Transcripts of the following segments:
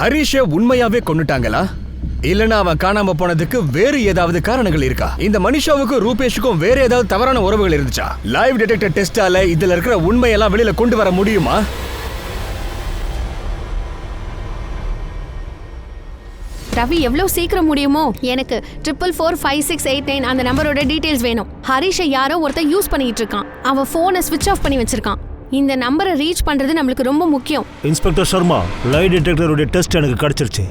ஹரிஷ உண்மையாவே கொன்னுட்டாங்களா இல்லனா அவன் காணாம போனதுக்கு வேறு ஏதாவது காரணங்கள் இருக்கா? இந்த மனிஷாவுக்கும் ரூபேஷுக்கும் வேற ஏதாவது தவறான உறவுகள் இருந்துச்சா? லைவ் டிடெக்டர் டெஸ்டால இதுல இருக்கிற உண்மையெல்லாம் வெளியில கொண்டு வர முடியுமா? ரவி எவ்வளவு சீக்கிரம் முடியுமோ எனக்கு 444689 அந்த நம்பரோட டீடைல்ஸ் வேணும். ஹரிஷை யாரோ ஒருத்தர் யூஸ் பண்ணிட்டு இருக்கான். அவன் போனை ஸ்விட்ச் ஆஃப் பண்ணி வச்சிருக்கான். இந்த நம்பரை ரீச் பண்றது நம்மளுக்கு ரொம்ப முக்கியம். இன்ஸ்பெக்டர் சர்மா, லை டிடெக்டருடைய டெஸ்ட் எனக்கு கிடைச்சிருச்சு.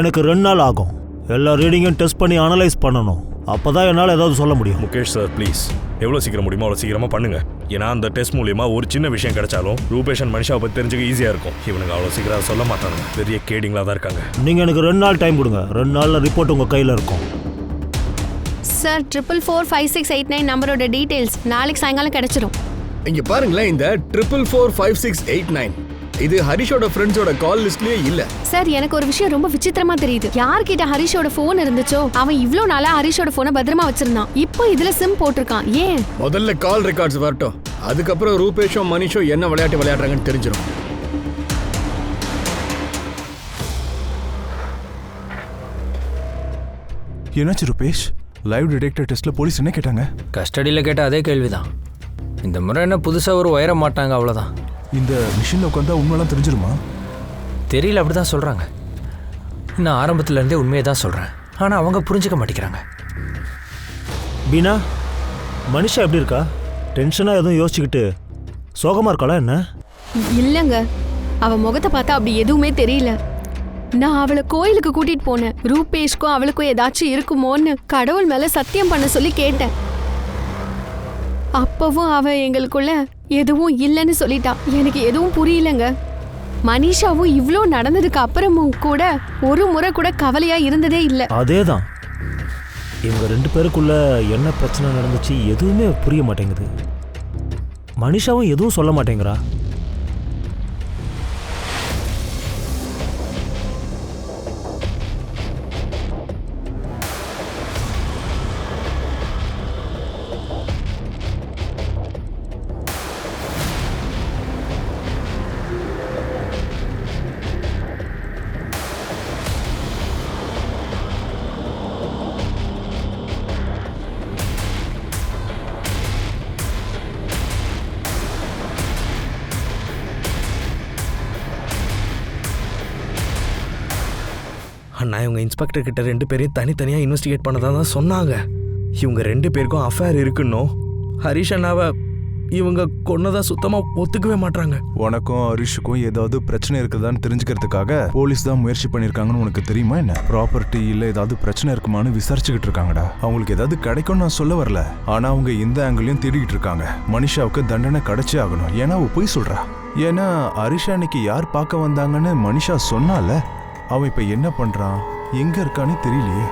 எனக்கு 2 நாள் ஆகும். எல்லா ரீடிங்கும் டெஸ்ட் பண்ணி அனலைஸ் பண்ணணும். அப்பதான் என்னால் ஏதாவது சொல்ல முடியும். முகேஷ் சார் ப்ளீஸ், எவ்வளோ சீக்கிரம் முடியுமோ அவ்வளோ சீக்கிரமாக பண்ணுங்க. ஏன்னா அந்த டெஸ்ட் மூலியமா ஒரு சின்ன விஷயம் கிடைச்சாலும் ரூபேஷ் அண்ட் மனிஷாவை பற்றி தெரிஞ்சுக்க ஈஸியாக இருக்கும். இவனுக்கு அவ்வளோ சீக்கிரம் சொல்ல மாட்டானுங்க, பெரிய கேடிங்களாக தான் இருக்காங்க. நீங்கள் எனக்கு 2 நாள் டைம் கொடுங்க. 2 நாளில் ரிப்போர்ட் உங்கள் கையில் இருக்கும். சார் 444689 நம்பரோட டீடைல்ஸ் நாளைக்கு சாயங்காலம் கிடைச்சிடும். இங்க பாருங்களேன், இந்த 444689 இது ஹரிஷோட ஃப்ரெண்ட்ஸோட கால் லிஸ்ட்லயே இல்ல. சார் எனக்கு ஒரு விஷயம் ரொம்ப விசித்திரமா தெரியுது. யார்கிட்ட ஹரிஷோட போன் இருந்துச்சோ அவன் இவ்ளோ நாளா ஹரிஷோட போனை பத்திரமா வச்சிருந்தான். இப்போ இதுல சிம் போட்டிருக்கான். ஏன்? முதல்ல கால் ரெக்கார்ட்ஸ் வரட்டும், அதுக்கப்புறம் ரூபேஷும் மனிஷும் என்ன விளையாட்டு விளையாடுறாங்கன்னு தெரிஞ்சிடும். என்னாச்சு ரூபேஷ்? லைவ் டிடெக்டர் டெஸ்ட்ல போலீஸ் என்ன கேட்டாங்க? கஸ்டடியில் கேட்ட அதே கேள்விதான். இந்த முறை என்ன புதுசாக ஒரு உயர மாட்டாங்க, அவ்வளோதான். இந்த மிஷினில் உட்காந்தா உண்மையெல்லாம் தெரிஞ்சிருமா? தெரியல, அப்படி தான் சொல்கிறாங்க. நான் ஆரம்பத்துலேருந்தே உண்மையை தான் சொல்கிறேன், ஆனால் அவங்க புரிஞ்சுக்க மாட்டேங்கிறாங்க. பீனா, மனிஷா எப்படி இருக்கா? டென்ஷனாக எதுவும் யோசிச்சுக்கிட்டு சோகமாக இருக்காளா என்ன? இல்லங்க, அவ முகத்தை பார்த்தா அப்படி எதுவுமே தெரியல. நான் அவளை கோயிலுக்கு கூட்டிட்டு போனேன். ரூபேஷ்க்கும் அவளுக்கும் ஏதாச்சும் இருக்குமோன்னு கடவுள் மேல சத்தியம் பண்ண சொல்லி கேட்டேன். அப்பவும் அவ எங்களுக்குள்ள எதுவும் இல்லைன்னு சொல்லிட்டா. எனக்கு எதுவும் புரியலங்க. மனிஷாவும் இவ்ளோ நடந்ததுக்கு அப்புறமும் கூட ஒரு முறை கூட கவலையா இருந்ததே இல்லை. அதேதான், இவங்க 2 பேருக்குள்ள என்ன பிரச்சனை நடந்துச்சு எதுவுமே புரிய மாட்டேங்குது. மனிஷாவும் எதுவும் சொல்ல மாட்டேங்கிறா. அண்ணா, இவங்க இன்ஸ்பெக்டர் கிட்ட 2 பேரையும் தனித்தனியாக இன்வெஸ்டிகேட் பண்ணதான் தான் சொன்னாங்க. இவங்க 2 பேருக்கும் அஃபேர் இருக்குன்னோ ஹரிஷ் அண்ணாவை இவங்க கொன்னதா சுத்தமாக ஒத்துக்கவே மாட்டாங்க. உனக்கும் ஹரிஷுக்கும் ஏதாவது பிரச்சனை இருக்குதான்னு தெரிஞ்சுக்கிறதுக்காக போலீஸ் தான் முயற்சி பண்ணியிருக்காங்கன்னு உனக்கு தெரியுமா என்ன? ப்ராப்பர்ட்டி இல்லை ஏதாவது பிரச்சனை இருக்குமான்னு விசாரிச்சுக்கிட்டு இருக்காங்கடா. அவங்களுக்கு ஏதாவது கிடைக்கும்னு நான் சொல்ல வரல, ஆனால் அவங்க இந்த ஆங்கிளையும் தேடிக்கிட்டு இருக்காங்க. மனிஷாவுக்கு தண்டனை கிடைச்சே ஆகணும். ஏன்னா அவ போய் சொல்றா. ஏன்னா ஹரிஷா அன்னைக்கு யார் பார்க்க வந்தாங்கன்னு மனிஷா சொன்னால, அவன் இப்ப என்ன பண்றான், எங்க இருக்கான்னு தெரியலையே.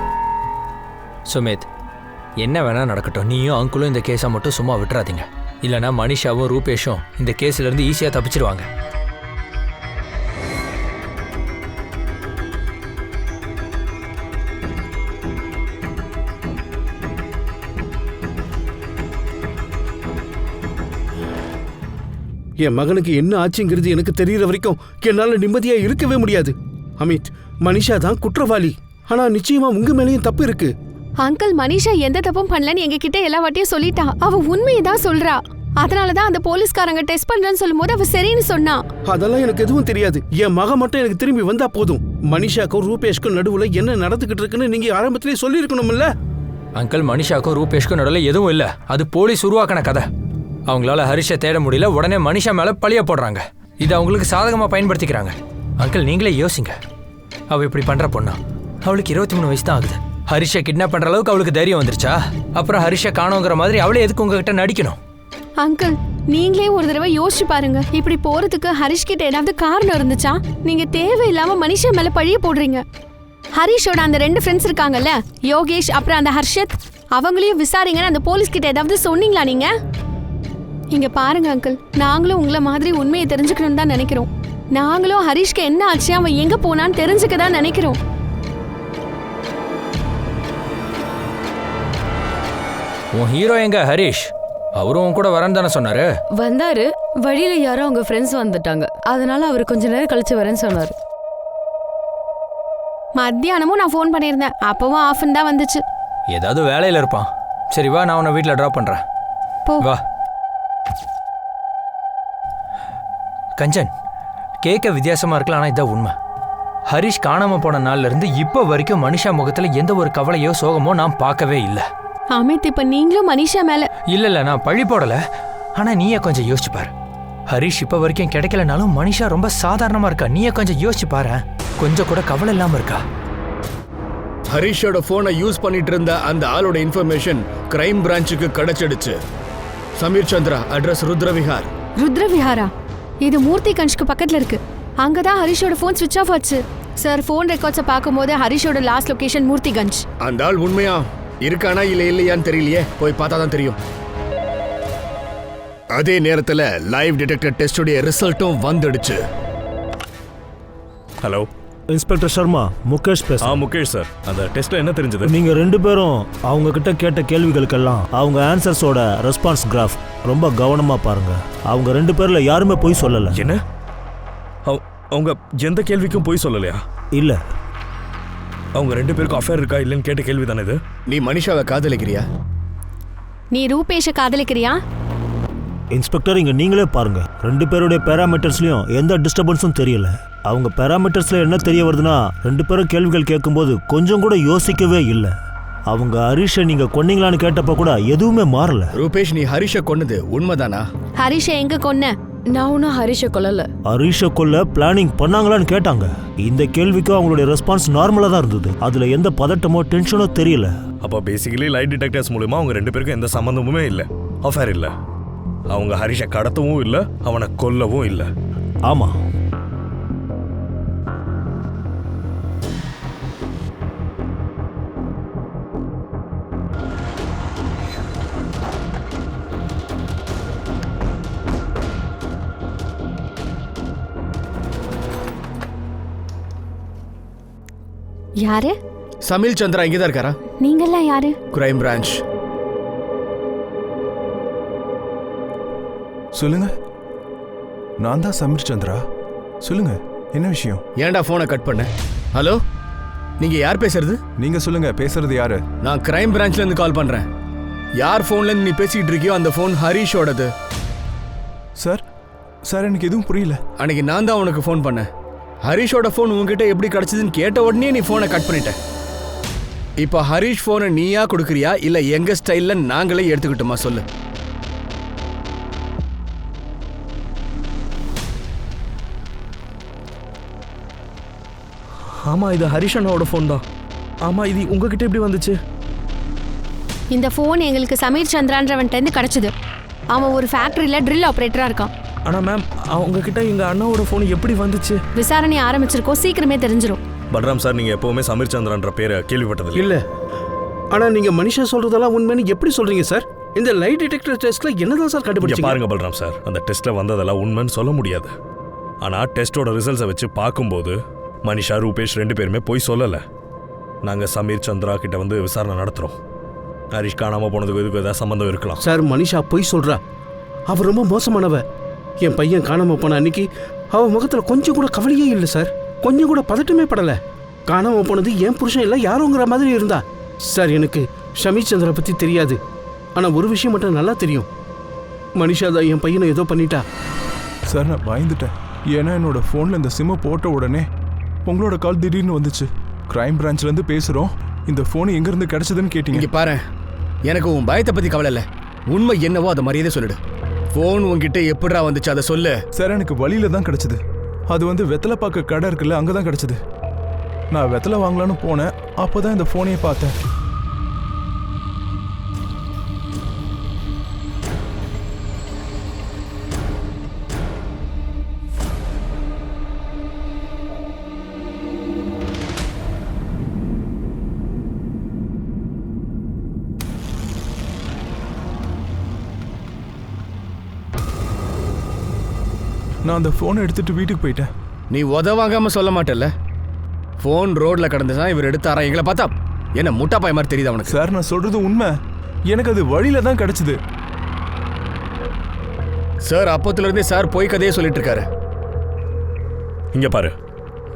சுமித், என்ன வேணா நடக்கட்டும், நீயும் அங்குளும் இந்த கேஸை மட்டும் சும்மா விட்டுறாதீங்க. இல்லைனா மனிஷாவும் ரூபேஷும் இந்த கேஸ்லேருந்து ஈஸியாக தப்பிச்சிருவாங்க. என் மகனுக்கு என்ன ஆச்சுங்கிறது எனக்கு தெரியற வரைக்கும் என்னால நிம்மதியா இருக்கவே முடியாது. அமித், மனிஷா தான் குற்றவாளி. ஆனா நிச்சயமா உங்க மேலேயும் தப்பு இருக்கு. அங்கிள், மனிஷா எந்த தப்பும் பண்ணலன்னு எங்க கிட்ட எல்லா வாட்டியும் சொல்லிட்டா. அவ உண்மையை தான் சொல்றா. அதனாலதான் அந்த போலீஸ்காரங்க டெஸ்ட் பண்றேன்னு சொல்லும் போது அவ சரின்னு சொன்னா. அதெல்லாம் எனக்கு எதுவும் தெரியாது. என் மகன் மட்டும் எனக்கு திரும்பி வந்தா போதும். மனிஷாக்கும் ரூபேஷ்க்கும் நடுவுல என்ன நடந்துகிட்டு இருக்குன்னு நீங்க ஆரம்பத்திலேயே சொல்லி இருக்கணும்ல. அங்கிள், மனிஷாக்கும் ரூபேஷ்க்கும் நடுவில் எதுவும் இல்லை. அது போலீஸ் உருவாக்கின கதை. அவங்களால ஹரிஷை தேட முடியல, உடனே மனிஷா மேல பழிய போடுறாங்க. இது அவங்களுக்கு சாதகமா பயன்படுத்திக்கிறாங்க. அங்கிள், நீங்களே யோசிங்க. அவ இப்படி பண்ற பொண்ணா? அவளுக்கு 23 வயசு தான் ஆகுது. ஹரிஷை கிட்னாப் பண்ற அளவுக்கு அவளுக்கு தைரியம் வந்துருச்சா? அப்புறம் ஹரிஷை காணோங்கிற மாதிரி அவளே எதுக்கு உங்ககிட்ட நடிக்கணும்? அங்கிள், நீங்களே ஒரு தடவை யோசிச்சு பாருங்க. இப்படி போறதுக்கு ஹரிஷ் கிட்ட ஏதாவது காரணம் இருந்துச்சா? நீங்க தேவையில்லாம மனிஷா மேல பழிய போடுறீங்க. ஹரிஷோட அந்த 2 ஃப்ரெண்ட்ஸ் இருக்காங்கல்ல, யோகேஷ் அப்புறம் அந்த ஹர்ஷத், அவங்களையும் விசாரிங்கன்னு அந்த போலீஸ் கிட்ட ஏதாவது சொன்னீங்களா நீங்க? இங்க பாருங்க அங்கிள், நாங்களும் உங்களை மாதிரி உண்மையை தெரிஞ்சுக்கணும்னு தான் நினைக்கிறோம். நாங்களும் ஹரிஷ்க்கு என்ன ஆச்சு, அவன் எங்க போனான்னு தெரிஞ்சுக்க தான் நினைக்கிறோம். உன் ஹீரோ எங்க ஹரிஷ்? அவரும் கூட வரேன்னு தானே சொன்னாரு. வந்தாரு, வழியில யாரோ அவங்க ஃப்ரெண்ட்ஸ் வந்துட்டாங்க. அதனால அவர் கொஞ்ச நேரம் கழிச்சு வரேன்னு சொன்னாரு. மத்தியானமும் நான் ஃபோன் பண்ணியிருந்தேன், அப்பவும் ஆஃப்னு தான் வந்துச்சு. ஏதாவது வேலையில் இருப்பான். சரி வா, நான் உன்னை வீட்டில் ட்ராப் பண்ணுறேன். போ. வா. கஞ்சன், கேட்க வித்தியாசமாக இருக்கலாம், ஆனால் இதான் உண்மை. ஹரிஷ் காணாமல் போன நாள்லேருந்து இப்போ வரைக்கும் மனிஷா முகத்தில் எந்த ஒரு கவலையோ சோகமோ நான் பார்க்கவே இல்லை. அமித், இப்ப நீங்களும் மனிஷா மேல. இல்லை நான் பழி போடலை, ஆனால் நீயே கொஞ்சம் யோசிச்சு பாரு. ஹரிஷ் இப்போ வரைக்கும் கிடைக்கலனாலும் மனிஷா ரொம்ப சாதாரணமாக இருக்கா. நீயே கொஞ்சம் யோசிச்சு பாரு, கொஞ்சம் கூட கவலை இல்லாமல் இருக்கா. ஹரிஷோட போனை யூஸ் பண்ணிட்டு இருந்த அந்த ஆளோட இன்ஃபர்மேஷன் கிரைம் பிரான்ச்சுக்கு கிடைச்சிடுச்சு. சமீர் சந்திரா, அட்ரஸ் ருத்ரவிஹார். ருத்ரவிஹாரா? இது மூர்த்தி கஞ்சுக்கு பக்கத்துல இருக்கு. அங்கதான் ஹரிஷோட போன் ஸ்விட்ச் ஆஃப் ஆச்சு. சார், போன் ரெக்கார்ட்ஸை பார்க்கும்போது ஹரிஷோட லாஸ்ட் லொகேஷன் மூர்த்திகஞ்ச். அந்த ஆள் உண்மையா இருக்கானா இல்ல இல்லையான்னு தெரியலையே, போய் பார்த்தா தான் தெரியும். அதே நேரத்துல லைவ் டிடெக்டர் டெஸ்டோட ரிசல்ட்டும் வந்துடுச்சு. ஹலோ இன்ஸ்பெக்டர் சர்மா, முகேஷ் பேசுறேன். முகேஷ் சார், அந்த டெஸ்ட்ல என்ன தெரிஞ்சது? நீங்க 2 பேரும் அவங்க கிட்ட கேட்ட கேள்விகளுக்கெல்லாம் அவங்க ஆன்சர்ஸோட ரெஸ்பான்ஸ் கிராஃப் ரொம்ப கவனமா பாருங்க. அவங்க 2 பேர்ல யாருமே போய் சொல்லல. என்ன? அவங்க எந்த கேள்விக்கும் போய் சொல்லலையா? இல்ல. அவங்க 2 பேருக்கும் அஃபேர் இருக்கா இல்லைன்னு கேட்ட கேள்வி தானே இது? நீ மனிஷாவை காதலிக்கிறியா? நீ ரூபேஷை காதலிக்கிறியா? இன்ஸ்பெக்டர், இங்க நீங்களே பாருங்க. 2 பேருடைய பேராமீட்டர்ஸ்லயும் எந்த டிஸ்டர்பன்ஸும் தெரியல. அவங்க பேராமீட்டர்ஸ்ல என்ன தெரிய வருதுன்னா, 2 பேரும் கேள்விகள் கேட்கும்போது கொஞ்சம் கூட யோசிக்கவே இல்லை. அவங்க ஹரிஷை நீங்க கொன்னீங்களான்னு கேட்டப்ப கூட எதுவுமே மாறல. ரூபேஷ், நீ ஹரிஷை கொன்னது உண்மைதானா? ஹரிஷை எங்க கொன்ன? நான் ஒன்னும் ஹரிஷை கொல்லல. ஹரிஷை கொல்ல பிளானிங் பண்ணாங்களான்னு கேட்டாங்க. இந்த கேள்விக்கு அவங்களுடைய ரெஸ்பான்ஸ் நார்மலா தான் இருந்தது. அதுல எந்த பதட்டமோ டென்ஷனோ தெரியல. அப்போ பேசிக்கலி லைட் டிடெக்டர்ஸ் மூலமா அவங்க 2 பேருக்கும் எந்த சம்பந்தமுமே இல்லை, அஃபேர் இல்லை. அவங்க ஹரிஷை கடத்தவும் இல்லை, அவனை கொல்லவும் இல்லை. ஆமா. யாரு? சமீர் சந்திரா இங்கதான் இருக்காரா? நீங்கெல்லாம் யாரு? Crime branch. சொல்லுங்க. நான் தான் சமீர் சந்திரா. சொல்லுங்க, என்ன விஷயம்? ஏன்டா போனை கட் பண்ண? ஹலோ, நீங்க யார் பேசுறது? நீங்க சொல்லுங்க, பேசுறது யாரு? நான் கிரைம் பிரான்ச்ல இருந்து கால் பண்றேன். யார் போன்ல இருந்து நீ பேசிட்டு இருக்கியோ அந்த போன் ஹரிஷோடது. சார், சார் எனக்கு எதுவும் புரியல. அன்னைக்கு நான் தான் உனக்கு ஃபோன் பண்ணேன். ஹரிஷோட ஃபோன் உங்ககிட்ட எப்படி கிடைச்சதுன்னு கேட்ட உடனே நீ ஃபோனை கட் பண்ணிட்ட. இப்போ ஹரிஷ் ஃபோனை நீயா கொடுக்குறியா இல்லை எங்க ஸ்டைல்ல நாங்களே எடுத்துக்கிட்டோமா சொல்லு. ஆமா, இது ஹரிஷ் அண்ணாவோட ஃபோன் தான். ஆமா, இது உங்ககிட்ட எப்படி வந்துச்சு? இந்த ஃபோன் எங்களுக்கு சமீர் சந்திரான்றவன்ட்ட இருந்து கிடைச்சது. அவன் ஒரு ஃபேக்டரியில ட்ரில் ஆபரேட்டரா இருக்கான். ஆனா மேம், அவங்க கிட்ட எங்க அண்ணாவோட ஃபோன் எப்படி வந்துச்சு? விசாரணை ஆரம்பிச்சிருக்கோம், சீக்கிரமே தெரிஞ்சிடும். பல்ராம் சார், நீங்க எப்பவுமே சமீர் சந்திரன்ற பேரை கேள்விப்பட்டது இல்ல. ஆனா நீங்க மனிஷா சொல்றதெல்லாம் உண்மைன்னு எப்படி சொல்றீங்க சார்? இந்த லைட் டிடெக்டர் டெஸ்ட்ல என்னதான் சார் கண்டுபிடிச்சீங்க? பாருங்க பல்ராம் சார், அந்த டெஸ்ட்ல வந்ததெல்லாம் உண்மைன்னு சொல்ல முடியாது. ஆனா டெஸ்டோட ரிசல்ட்ஸை வச்சு பார்க்கும்போது மனிஷா, ரூபேஷ் 2 பேருமே போய் சொல்லல. நாங்க சமீர் சந்திரா கிட்ட வந்து விசாரணை நடத்துறோம். ஹரிஷ் காணாம போனதுக்கு இதுக்கு ஏதாவது சம்பந்தம் இருக்கலாம். சார், மனிஷா போய் சொல்றா. அவ ரொம்ப மோசமானவ. என் பையன் காணாம போன அன்னைக்கு அவ முகத்துல கொஞ்சம் கூட கவலையே இல்லை சார். கொஞ்சம் கூட பதட்டமே படல. காணாம போனது என் புருஷன் இல்லை யாரோங்கிற மாதிரி இருந்தா. சார், எனக்கு சமீர் சந்திரா பத்தி தெரியாது. ஆனா ஒரு விஷயம் மட்டும் நல்லா தெரியும். மனிஷா தான் என் பையனை ஏதோ பண்ணிட்டா. சார், நான் பயந்துட்டேன். ஏன்னா என்னோட ஃபோனில் இந்த சிம்மை போட்ட உடனே உங்களோட கால் திடீர்னு வந்துச்சு. கிரைம் பிரான்ச்லேருந்து பேசுகிறோம். இந்த ஃபோன் எங்கேருந்து கிடைச்சதுன்னு கேட்டீங்க. இங்கே பாரு, எனக்கு உன் பயத்தை பற்றி கவலை இல்லை. உண்மை என்னவோ அதை மரியாதை சொல்லிடு. ஃபோன் உங்ககிட்ட எப்படா வந்துச்சு அதை சொல்லு. சார், எனக்கு வழியில தான் கிடைச்சது. அது வந்து வெத்தலை பாக்க கடை இருக்குல்ல, அங்கே தான் கிடைச்சது. நான் வெத்தலை வாங்கலான்னு போனேன். அப்போ தான் இந்த ஃபோனையே பார்த்தேன். நான் அந்த ஃபோனை எடுத்துட்டு வீட்டுக்கு போயிட்டேன். நீ உதவாங்காம சொல்ல மாட்டேல்ல? ஃபோன் ரோட்ல கடந்துச்சா இவர் எடுத்தாரா? எங்களை பார்த்தா என்ன முட்டா பாய் மாதிரி தெரியுது அவனுக்கு? சார், நான் சொல்றது உண்மை. எனக்கு அது வழியில தான் கிடைச்சது. சார், அப்போத்துல இருந்தே சார் போய் கதையே சொல்லிட்டு இருக்காரு. இங்க பாரு,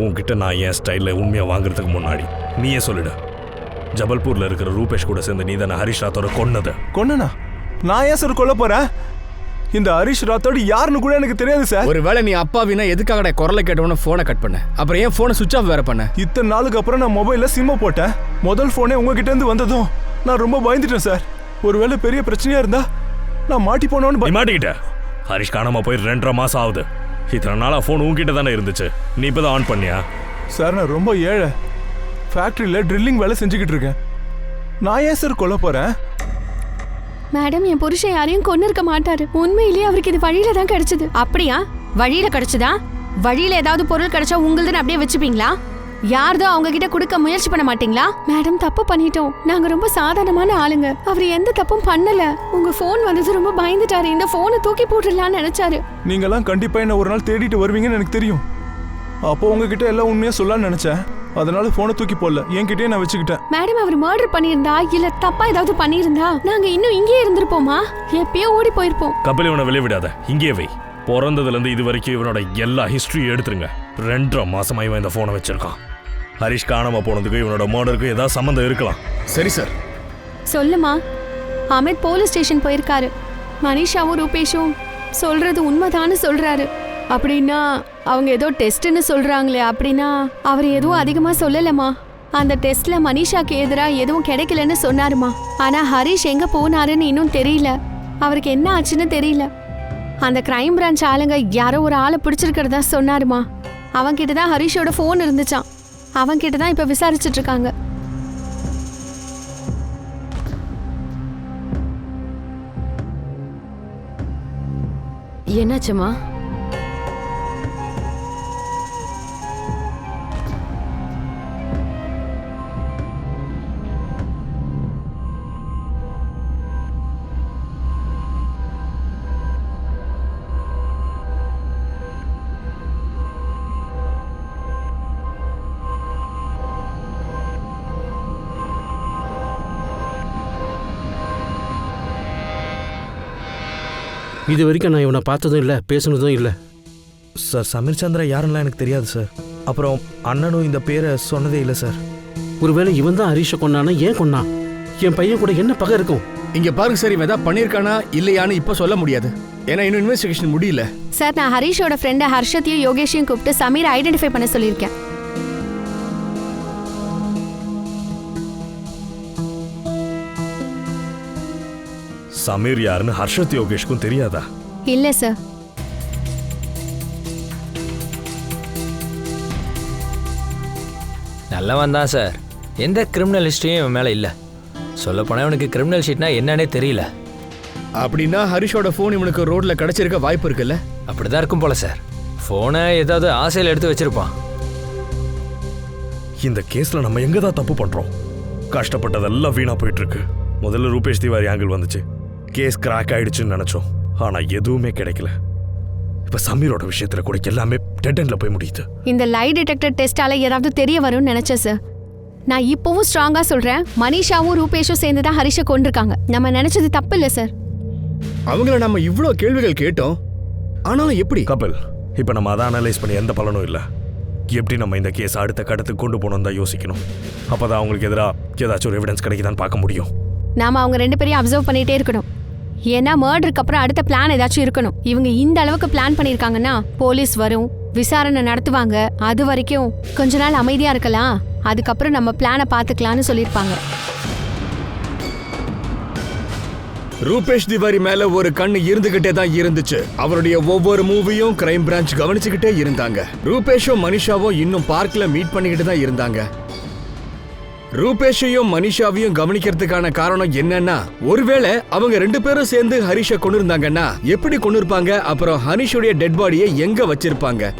உன்கிட்ட நான் என் ஸ்டைலில் உண்மையாக வாங்குறதுக்கு முன்னாடி நீயே சொல்லிடு. ஜபல்பூரில் இருக்கிற ரூபேஷ் கூட சேர்ந்து நீ தானே ஹரிஷ் ராத்தோட கொன்னது? கொன்னனா? நான் ஏன் சார் கொல்ல போறேன்? இந்த ஹரிஷ் ராத்தோடு யாருன்னு கூட எனக்கு தெரியாது சார். ஒருவேளை நீ அப்பாவினா எதுக்காக குரலை கேட்டவன போனை கட் பண்ண, அப்புறம் ஏன் போனை சுவிச் ஆஃப் வேற பண்ண? இத்தனை நாளுக்கு அப்புறம் நான் மொபைல்ல சிம்ம போட்டேன். முதல் போனே உங்ககிட்ட இருந்து வந்ததும் நான் ரொம்ப பயந்துட்டேன் சார். ஒருவேளை பெரிய பிரச்சனையா இருந்தா நான் மாட்டி போனோன்னு மாட்டிக்கிட்ட. ஹரிஷ் காணாம போய் 2.5 மாசம் ஆகுது. இத்தனை நாளா ஃபோன் உங்ககிட்ட தானே இருந்துச்சு, நீ இப்பதான் ஆன் பண்ணியா? சார் நான் ரொம்ப ஏழை, ஃபேக்டரியில் ட்ரில்லிங் வேலை செஞ்சுக்கிட்டு இருக்கேன். நான் ஏன் சார் கொல்ல போறேன்? மேடம், என் புருஷன் யாரையும் கொன்னு இருக்க மாட்டாரு. உண்மையிலேயே அவருக்கு இது வழியில தான் கிடைச்சது. அப்படியா? வழியில கிடைச்சதா? வழியில ஏதாவது பொருள் கிடைச்சா உங்களுதுன்னு அப்படியே வச்சுப்பீங்களா? யார்தோ அவங்க கிட்ட கொடுக்க முயற்சி பண்ண மாட்டீங்களா? மேடம், தப்பு பண்ணிட்டோம். நாங்க ரொம்ப சாதாரணமான ஆளுங்க. அவர் எந்த தப்பும் பண்ணல. உங்க போன் வந்தது ரொம்ப பயந்துட்டாரு. இந்த போனை தூக்கி போட்டுடலாம்னு நினைச்சாரு. நீங்கெல்லாம் கண்டிப்பா என்ன ஒரு நாள் தேடிட்டு வருவீங்கன்னு எனக்கு தெரியும். அப்போ உங்ககிட்ட எல்லாம் உண்மையா சொல்லலாம்னு நினைச்சேன். அதனால போனை தூக்கி போடல, என்கிட்டயே நான் வச்சுக்கிட்டேன். மேடம், அவர் மர்டர் பண்ணியிருந்தா இல்ல தப்பா ஏதாவது பண்ணியிருந்தா நாங்க இன்னும் இங்கேயே இருந்திருப்போமா? எப்பயோ ஓடி போயிருப்போம். கபில், இவனை வெளியே விடாத, இங்கே வை. பிறந்ததுல இருந்து இது வரைக்கும் இவனோட எல்லா ஹிஸ்டரியும் எடுத்துருங்க. 2.5 மாசமா இவன் இந்த போனை வச்சிருக்கான். ஹரிஷ் காணாம போனதுக்கு இவனோட மர்டருக்கு ஏதாவது சம்மந்தம் இருக்கலாம். சரி சார், சொல்லுமா. அமித் போலீஸ் ஸ்டேஷன் போயிருக்காரு. மனிஷாவும் ரூபேஷும் சொல்றது உண்மைதான்னு சொல்றாரு. அப்படின்னா அவங்க ஏதோ டெஸ்ட்னு சொல்றாங்களே, அப்படின்னா அவர் எதுவும் அதிகமா சொல்லலமா. அந்த டெஸ்ட்ல மனிஷாக்கு எதிரா எதுவும் கிடைக்கலன்னு சொன்னாருமா. ஆனா ஹரிஷ் எங்க போனாருன்னு இன்னும் தெரியல. அவருக்கு என்ன ஆச்சுன்னு தெரியல. அந்த கிரைம் பிரான்ச் ஆளுங்க யாரோ ஒரு ஆளை பிடிச்சிருக்கிறதா சொன்னாருமா. அவன்கிட்ட தான் ஹரிஷோட ஃபோன் இருந்துச்சான். அவன்கிட்ட தான் இப்ப விசாரிச்சுட்டு இருக்காங்க. என்னாச்சுமா? இது வரைக்கும் நான் இவனை பார்த்ததும் இல்லை, பேசுனதும் இல்லை. சார், சமீர் சந்திரா யாருன்னா எனக்கு தெரியாது சார். அப்புறம் அண்ணனும் இந்த பேரை சொன்னதே இல்லை சார். ஒருவேளை இவன் தான் ஹரிஷை கொன்னானா? ஏன் கொன்னான்? என் பையன் கூட என்ன பகை இருக்கும்? இங்க பாருங்க சார், இவன் ஏதாவது பண்ணிருக்கானா இல்லையான்னு இப்ப சொல்ல முடியாது. ஏன்னா இன்னும் இன்வெஸ்டிகேஷன் முடியல. சார், நான் ஹரிஷோட ஃப்ரெண்டை ஹர்ஷத்தையும் யோகேஷையும் கூப்பிட்டு சமீரை ஐடென்டிஃபை பண்ண சொல்லியிருக்கேன். சமீர் யாருன்னு ஹர்ஷத் யோகேஷ்க்கும் தெரியாதா? இல்ல சார். நல்லவன் தான் சார். எந்த கிரிமினல் ஹிஸ்ட்ரியும் இவன் மேலே இல்லை. சொல்லப்போனால் இவனுக்கு கிரிமினல் ஷீட்னா என்னன்னே தெரியல. அப்படின்னா ஹரிஷோட ஃபோன் இவனுக்கு ரோட்ல கிடைச்சிருக்க வாய்ப்பு இருக்குல்ல? அப்படிதான் இருக்கும் போல சார். ஃபோனை ஏதாவது ஆசையில் எடுத்து வச்சிருப்பான். இந்த கேஸ்ல நம்ம எங்க தான் தப்பு பண்றோம்? கஷ்டப்பட்டதெல்லாம் வீணா போயிட்டு இருக்கு. முதல்ல ரூபேஷ் திவாரி ஆங்கிள் வந்துச்சு, கேஸ் கிராக் ஆயிடுச்சுன்னு நினைச்சோம். ஆனா எதுவுமே கிடைக்கல. இப்ப சமீரோட விஷயத்துல கூட எல்லாமே டெட் எண்ட்ல போய் முடியுது. இந்த லை டிடெக்டர் டெஸ்டால ஏதாவது தெரிய வரும்னு நினைச்சேன் சார். நான் இப்பவும் ஸ்ட்ராங்கா சொல்றேன், மனிஷாவும் ரூபேஷும் சேர்ந்து தான் ஹரிஷை கொண்டிருக்காங்க. நம்ம நினைச்சது தப்பு இல்லை சார். அவங்கள நம்ம இவ்ளோ கேள்விகள் கேட்டோம், ஆனாலும் எப்படி? கபில், இப்ப நம்ம அதை அனலைஸ் பண்ணி எந்த பலனும் இல்லை. எப்படி நம்ம இந்த கேஸ் அடுத்த கட்டத்துக்கு கொண்டு போகணும் தான் யோசிக்கணும். அப்பதான் அவங்களுக்கு எதிராக ஏதாச்சும் ஒரு எவிடன்ஸ் கிடைக்குதான்னு பார்க்க முடியும். நாம அவங்க 2 பேரையும் அப்சர்வ் பண்ணிட்டே இருக்கணும். ஏன்னா மர்டருக்கு அப்புறம் அடுத்த பிளான் ஏதாச்சும் இருக்கணும். இவங்க இந்த அளவுக்கு பிளான் பண்ணியிருக்காங்கன்னா போலீஸ் வரும், விசாரணை நடத்துவாங்க. அது வரைக்கும் கொஞ்ச நாள் அமைதியா இருக்கலாம், அதுக்கப்புறம் நம்ம பிளானை பார்த்துக்கலான்னு சொல்லியிருப்பாங்க. ரூபேஷ் திவாரி மேல ஒரு கண்ணு இருந்துகிட்டே தான் இருந்துச்சு. அவருடைய ஒவ்வொரு மூவியும் கிரைம் பிரான்ச் கவனிச்சுக்கிட்டே இருந்தாங்க. ரூபேஷும் மனிஷாவும் இன்னும் பார்க்ல மீட் பண்ணிக்கிட்டு தான் இருந்தாங்க. ரூபேஷையும் மனிஷாவையும் கவனிக்கிறதுக்கான காரணம் என்னன்னா, ஒருவேளை அவங்க 2 பேரும் சேர்ந்து ஹரிஷை கொண்டு இருந்தாங்கன்னா எப்படி கொண்டு இருப்பாங்க, அப்புறம் ஹரிஷுடைய டெட் பாடியை எங்க வச்சிருப்பாங்க.